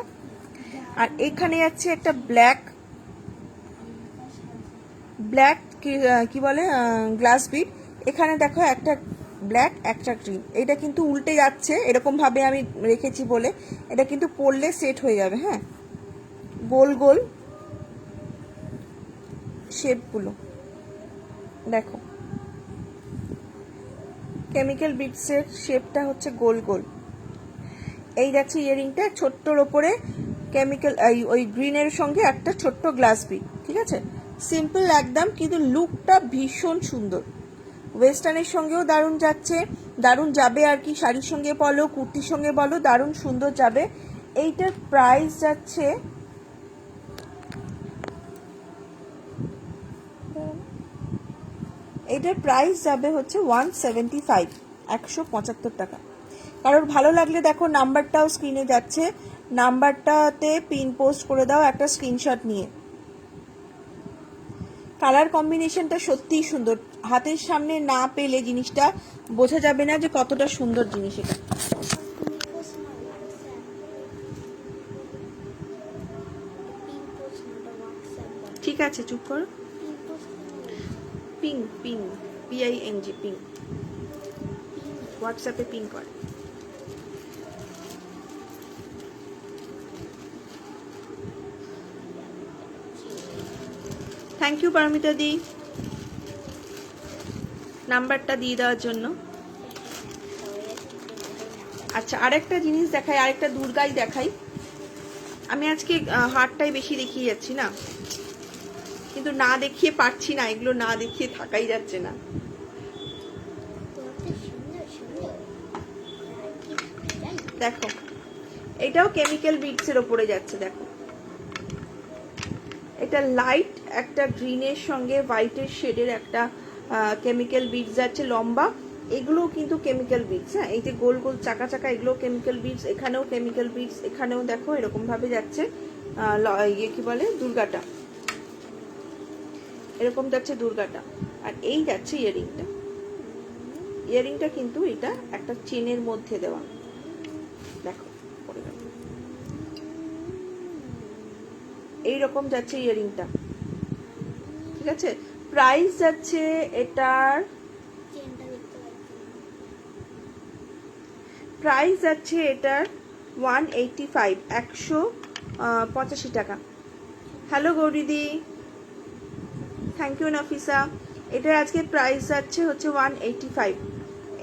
আর এখানে যাচ্ছে একটা ব্ল্যাক কি বলে গ্লাস বিট। এখানে দেখো একটা ব্ল্যাক একটা গ্রিন, এটা কিন্তু উল্টে যাচ্ছে এরকম ভাবে আমি রেখেছি বলে, এটা কিন্তু পরলে সেট হয়ে যাবে। হ্যাঁ, গোল গোল শেপগুলো দেখো, কেমিক্যাল বিটসের শেপটা হচ্ছে গোল গোল। এই যাচ্ছে ইয়ারিংটা, ছোট্টর ওপরে কেমিক্যাল ওই গ্রিনের সঙ্গে একটা ছোট্ট গ্লাস বিট। ঠিক আছে, সিম্পল একদম, কিন্তু লুকটা ভীষণ সুন্দর। ওয়েস্টার্নের সঙ্গেও দারুণ যাচ্ছে, দারুণ যাবে আর কি, শাড়ির সঙ্গে বলো কুর্তির সঙ্গে বলো দারুণ সুন্দর যাবে। এইটার প্রাইস যাচ্ছে যাবে হচ্ছে 175, 175 টাকা। কারোর ভালো লাগলে দেখো নাম্বারটাও স্ক্রিনে যাচ্ছে, নাম্বারটাতে পিন পোস্ট করে দাও একটা স্ক্রিনশট নিয়ে। কালার কম্বিনেশনটা সত্যিই সুন্দর, হাতের সামনে না পেলে জিনিসটা বোঝা যাবে না যে কতটা সুন্দর জিনিস এটা। ঠিক আছে, চুপ করো। পিং পিং PING পিং, হোয়াটসঅ্যাপে পিং কর। থ্যাংক ইউ পারমিতা দি, নাম্বারটা দিয়ে দেওয়ার জন্য। আচ্ছা, আরেকটা জিনিস দেখাই, আরেকটা দুর্গাই দেখাই। আমি আজকে হারটাই বেশি দেখিয়ে যাচ্ছি না, কিন্তু না দেখিয়ে পারছি না, এগুলো না দেখিয়ে থাকাই যাচ্ছে না। দেখো এটাও কেমিক্যাল বিটসের ওপরে যাচ্ছে। দেখো এটা লাইট একটা গ্রিনের সঙ্গে হোয়াইটের শেডের একটা কেমিক্যাল বিটস যাচ্ছে লম্বা। এগুলোও কিন্তু কেমিক্যাল বিটস। হ্যাঁ, এই যে গোল গোল চাকা চাকা এগুলো কেমিক্যাল বিটস, এখানেও কেমিক্যাল বিটস, এখানেও দেখো এরকম ভাবে যাচ্ছে ইয়ে কি বলে দুর্গাটা, এরকম যাচ্ছে দুর্গাটা। আর এই যাচ্ছে ইয়ারিংটা। ইয়ারিংটা কিন্তু এটা একটা চেনের মধ্যে দেওয়া। দেখো এইরকম যাচ্ছে ইয়ারিংটা। ঠিক আছে, প্রাইস যাচ্ছে এটার, চেনটা দেখতে পাচ্ছি। প্রাইস যাচ্ছে এটার 185, 185 টাকা। হ্যালো গৌরীদি, থ্যাংক ইউ নফিসা। এটার আজকে প্রাইস যাচ্ছে হচ্ছে 185।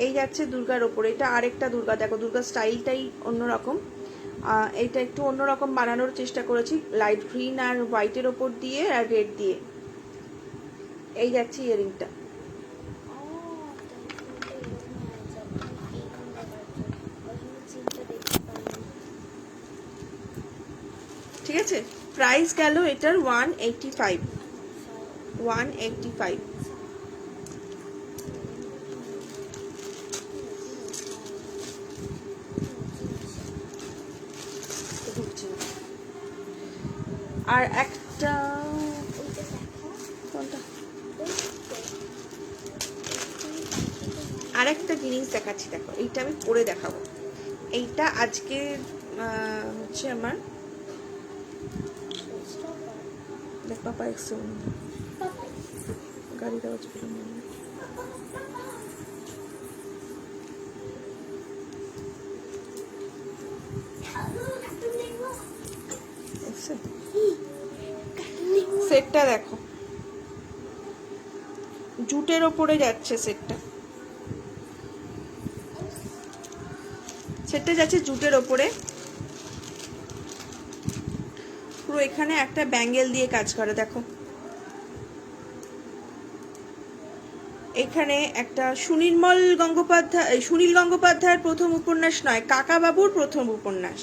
এই যাচ্ছে দুর্গার ওপরে। এটা আরেকটা দুর্গা, দেখো দুর্গা স্টাইলটাই অন্যরকম। এইটা একটু অন্যরকম বানানোর চেষ্টা করেছি, লাইট গ্রিন আর হোয়াইটের ওপর দিয়ে আর রেড দিয়ে। এই যাচ্ছে ইয়ারিংটা। ঠিক আছে, প্রাইস গেল এটার 185, 185। আর একটা কোনটা, আর একটা জিনিস দেখাচ্ছি। দেখো এইটা আমি পরে দেখাবো। এইটা আজকে হচ্ছে আমার, দেখ পাপা একশো গাড়িটা হচ্ছে সেটটা দেখো, জুটের ওপরে যাচ্ছে সেটটা। সেটটা যাচ্ছে জুটের ওপরে, পুরো এখানে একটা ব্যাঙ্গেল দিয়ে কাজ করে। দেখো এখানে একটা সুনীল গঙ্গোপাধ্যায়ের প্রথম উপন্যাস নয়, কাকাবাবুর প্রথম উপন্যাস।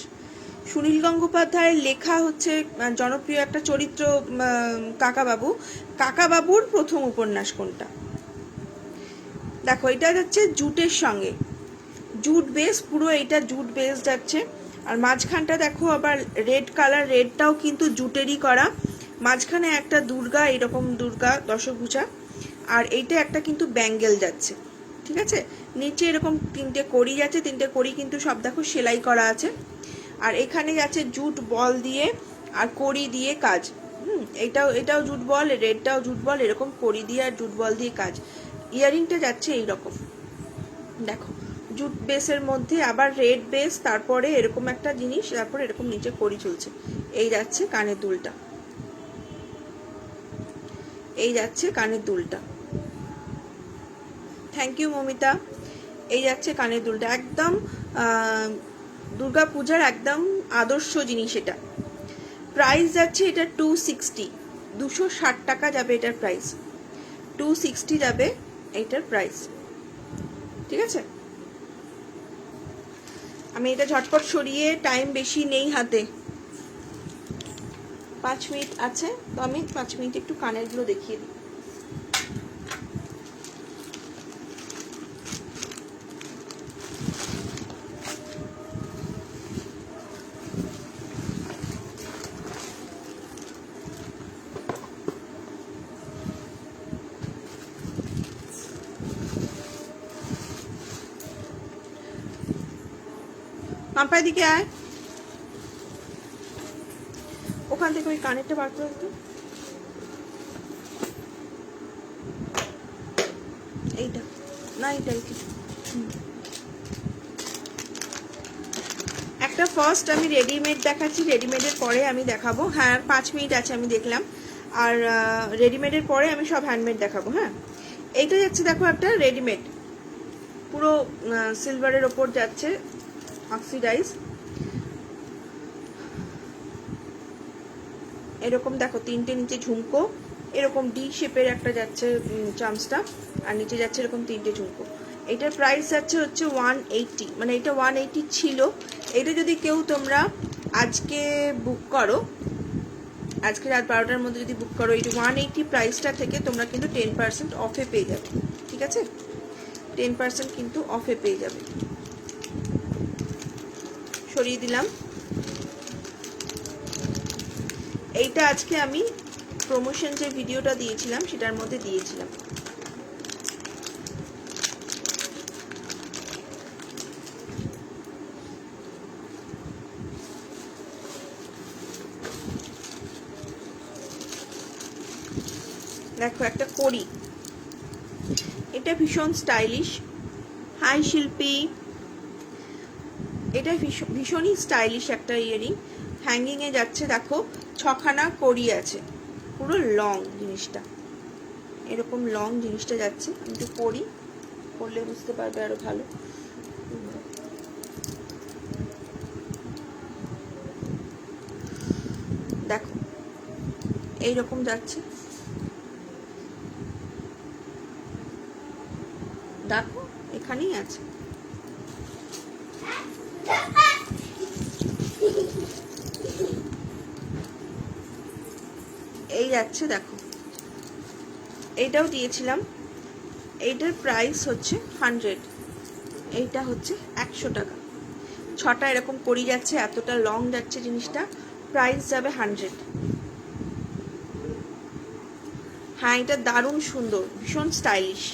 সুনীল গঙ্গোপাধ্যায়ের লেখা হচ্ছে জনপ্রিয় একটা চরিত্র কাকাবাবু। কাকাবাবুর প্রথম উপন্যাস কোনটা? দেখো এটা যাচ্ছে জুটের সঙ্গে, জুট বেস, পুরো এটা জুট বেস যাচ্ছে। আর মাঝখানটা দেখো আবার রেড কালার, রেডটাও কিন্তু জুটেরই করা। মাঝখানে একটা দুর্গা, এরকম দুর্গা দশভুজা, আর এইটা একটা কিন্তু ব্যাঙ্গেল যাচ্ছে। ঠিক আছে, নিচে এরকম তিনটে কড়ি যাচ্ছে, তিনটে কড়ি কিন্তু সব দেখো সেলাই করা আছে। আর এখানে যাচ্ছে জুট বল দিয়ে আর কড়ি দিয়ে কাজ। এটাও জুট বল, রেডটাও জুট বল, এরকম কড়ি দিয়ে আর জুট বল দিয়ে কাজ। ইয়ারিংটা যাচ্ছে এইরকম, দেখো জুট বেসের মধ্যে আবার রেড বেস, তারপরে এরকম একটা জিনিস, তারপরে এরকম নিচে কড়ি চলছে। এই যাচ্ছে কানের দুলটা, এই যাচ্ছে কানের দুলটা। Thank you Momita. এই যাচ্ছে কানের দুলটা, একদম দুর্গা পূজার একদম আদর্শ জিনিস এটা। প্রাইস যাচ্ছে এটা 260, 260 টাকা যাবে এটার প্রাইস, 260 যাবে এইটার প্রাইস। ঠিক আছে, আমি এটা ঝটপট সরিয়ে, টাইম বেশি নেই হাতে, 5 মিনিট আছে, তো আমি 5 মিনিট একটু কানেরগুলো দেখিয়ে দিই। মাম্পার দিকে আয়, ওখান থেকে ওই কানেরটা বার করে দিতে। এইটা না, এইটাই একটা ফার্স্ট আমি রেডিমেড দেখাচ্ছি, রেডিমেডের পরে আমি দেখাবো। হ্যাঁ 5 মিনিট আছে আমি দেখলাম, আর রেডিমেডের পরে আমি সব হ্যান্ডমেড দেখাবো। হ্যাঁ, এইটা যাচ্ছে দেখো একটা রেডিমেড, পুরো সিলভারের ওপর যাচ্ছে, অক্সিডাইজ। এরকম দেখো তিনটে নিচে ঝুমকো, এরকম ডি শেপের একটা যাচ্ছে চামচটা, আর নিচে যাচ্ছে এরকম তিনটে ঝুমকো। এটার প্রাইস যাচ্ছে হচ্ছে 180, মানে এটা 180 ছিল। এটা যদি কেউ তোমরা আজকে বুক করো, আজকে রাত 12টার মধ্যে যদি বুক করো, এই 180 প্রাইসটা থেকে তোমরা কিন্তু 10% অফে পেয়ে যাবে। ঠিক আছে, 10% কিন্তু অফে পেয়ে যাবে। সরিয়ে দিলাম। এইটা আজকে আমি প্রমোশন যে ভিডিওটা দিয়েছিলাম সেটার মধ্যে দিয়েছিলাম। দেখো একটা কড়ি, এটা ভীষণ স্টাইলিশ, হাই শিল্পী, এটা ভীষণই স্টাইলিশ একটা ইয়ারিং। হ্যাঙ্গিং এ যাচ্ছে, দেখো 6খানা কড়ি আছে, পুরো লং জিনিসটা, এরকম লং জিনিসটা যাচ্ছে। আমি একটু পরি, পরলে বুঝতে পারবে আরো ভালো। দেখো এইরকম যাচ্ছে, দেখো এখানেই আছে। এই যাচ্ছে, দেখো এইটাও দিয়েছিলাম। এইটার প্রাইস হচ্ছে 100, এইটা হচ্ছে 100 টাকা। 6টা এরকম করি যাচ্ছে, এতটা লং যাচ্ছে জিনিসটা, প্রাইস যাবে 100। হ্যাঁ, এটা দারুণ সুন্দর, ভীষণ স্টাইলিশ।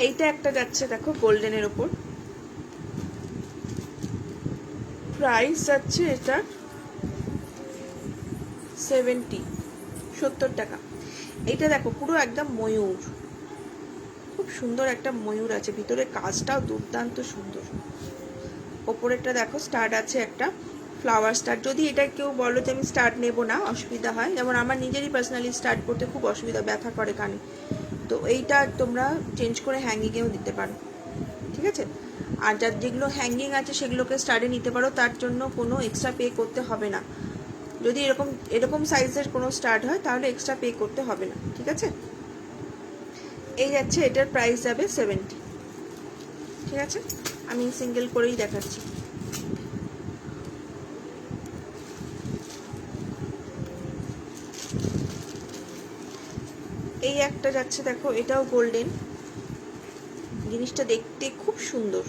এইটা একটা যাচ্ছে, দেখো গোল্ডেনের ওপর, প্রাইস যাচ্ছে এটা 70 টাকা। এইটা দেখো পুরো একদম ময়ূর, খুব সুন্দর একটা ময়ূর আছে, ভিতরে কাজটাও দুর্দান্ত সুন্দর। ওপরেরটা দেখো স্টার্ট আছে একটা ফ্লাওয়ার স্টার্ট। যদি এটা কেউ বলো যে আমি স্টার্ট নেব না, অসুবিধা হয়, যেমন আমার নিজেরই পার্সোনালি স্টার্ট করতে খুব অসুবিধা, ব্যথা করে কানে, তো এইটা তোমরা চেঞ্জ করে হ্যাঙ্গিংয়েও দিতে পারো। ঠিক আছে, আর যার যেগুলো হ্যাঙ্গিং আছে সেগুলোকে স্টার্টে নিতে পারো, তার জন্য কোনো এক্সট্রা পে করতে হবে না। যদি এরকম এরকম সাইজের কোনো স্টার্ট হয় তাহলে এক্সট্রা পে করতে হবে না। ঠিক আছে, এই যাচ্ছে, এটার প্রাইস যাবে 70। ঠিক আছে, আমি সিঙ্গেল করেই দেখাচ্ছি। এই একটা যাচ্ছে, দেখো এটাও গোল্ডেন, জিনিসটা দেখতে খুব সুন্দর।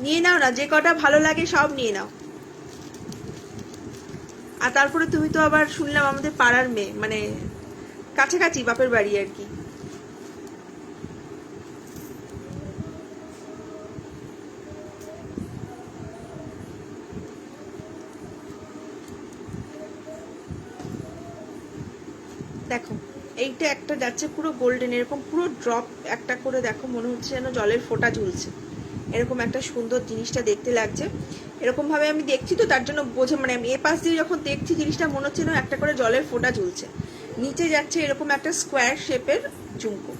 নিয়ে নাও না, যে কটা ভালো লাগে সব নিয়ে নাও। আর তারপরে তুমি তো আবার শুনলাম আমাদের পাড়ার মেয়ে, মানে কাছাকাছি বাপের বাড়ি আর কি। দেখো এইটা একটা যাচ্ছে পুরো গোল্ডেন, এরকম পুরো ড্রপ একটা করে, দেখো মনে হচ্ছে যেন জলের ফোঁটা ঝুলছে, এরকম একটা সুন্দর জিনিসটা দেখতে লাগছে। এরকম ভাবে আমি দেখছি তো তার জন্য বোঝে, মানে আমি এ পাশ দিয়ে যখন দেখছি জিনিসটা মনে হচ্ছে যেন একটা করে জলের ফোঁটা ঝুলছে। নিচে যাচ্ছে এরকম একটা স্কোয়ার শেপের ঝুমকো,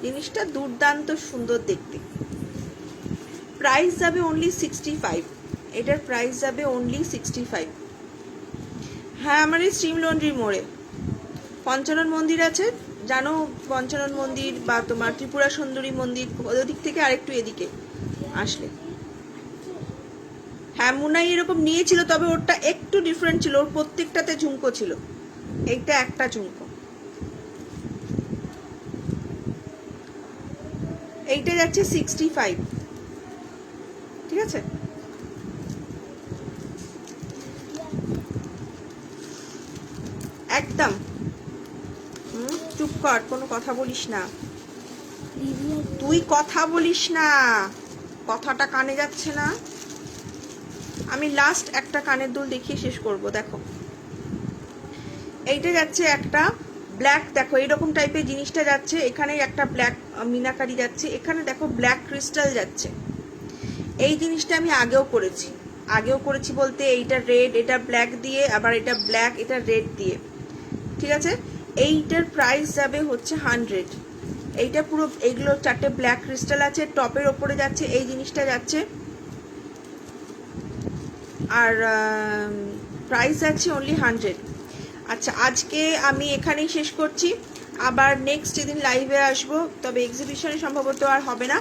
জিনিসটা দুর্দান্ত সুন্দর দেখতে। প্রাইস যাবে অনলি 65, এটার প্রাইস যাবে অনলি 65। হ্যাঁ, আমার এই স্ট্রিম লন্ড্রি মোড়ে পঞ্চানন মন্দির আছে, জানো পঞ্চানন মন্দির বা তোমার ত্রিপুরা সুন্দরী মন্দির, ওদিক থেকে আরেকটু এদিকে আসলে। হ্যাঁ, মুনাই এরকম নিয়েছিল, তবে ওরটা একটু ডিফারেন্ট ছিল, ওর প্রত্যেকটাতে ঝুমকো ছিল, এইটা একটা ঝুমকো। এইটা যাচ্ছে 65। ঠিক আছে, একদম চুপ কর, কোনো কথা বলিস না, তুই কথা বলিস না, কথাটা কানে যাচ্ছে না। আমি লাস্ট একটা কানের দুল দেখিয়ে শেষ করব। দেখো এইটা যাচ্ছে একটা ব্ল্যাক, দেখো এইরকম টাইপের জিনিসটা যাচ্ছে, এখানে একটা ব্ল্যাক মিনাকারি যাচ্ছে, এখানে দেখো ব্ল্যাক ক্রিস্টাল যাচ্ছে। এই জিনিসটা আমি আগেও করেছি বলতে এইটা রেড, এটা ব্ল্যাক দিয়ে, আবার এটা ব্ল্যাক, এটা রেড দিয়ে। ঠিক আছে, এইটার প্রাইস যাবে হচ্ছে 100, এইটা পুরো এইগুলো 4টে ব্ল্যাক ক্রিস্টাল আছে, টপের ওপরে যাচ্ছে এই জিনিসটা যাচ্ছে। আর প্রাইস আছে অনলি 100। আচ্ছা, আজকে আমি এখানেই শেষ করছি। আবার নেক্সট যেদিন লাইভে আসবো, তবে এক্সিবিশনে সম্ভবত আর হবে না,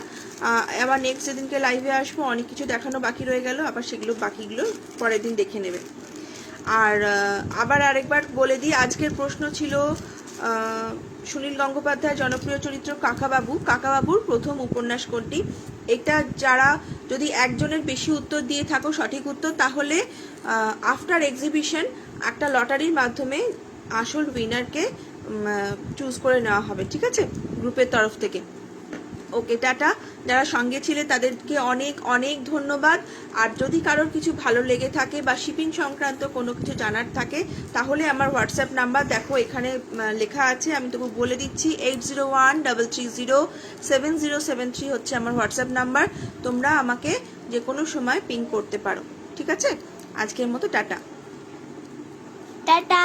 আবার নেক্সট যেদিনকে লাইভে আসবো অনেক কিছু দেখানো বাকি রয়ে গেল, আবার সেগুলো বাকিগুলো পরের দিন দেখে নেবে। আর আবার আরেকবার বলে দিই, আজকের প্রশ্ন ছিল সুনীল গঙ্গোপাধ্যায় জনপ্রিয় চরিত্র কাকাবাবুর প্রথম উপন্যাস কোনটি। এটা যারা যদি একজনের বেশি উত্তর দিয়ে থাকো সঠিক উত্তর, তাহলে আফটার এক্সিবিশন একটা লটারির মাধ্যমে আসল উইনারকে চুজ করে নেওয়া হবে, ঠিক আছে, গ্রুপের তরফ থেকে। ওকে, টাটা। যারা সঙ্গে ছিলে তাদেরকে অনেক অনেক ধন্যবাদ। আর যদি কারোর কিছু ভালো লেগে থাকে বা শিপিং সংক্রান্ত কোনো কিছু জানার থাকে, তাহলে আমার হোয়াটসঅ্যাপ নাম্বার দেখো এখানে লেখা আছে, আমি তবু বলে দিচ্ছি, 8013307073 হচ্ছে আমার হোয়াটসঅ্যাপ নাম্বার। তোমরা আমাকে যে কোনো সময় পিং করতে পারো, ঠিক আছে। আজকের মতো টাটা। টাটা।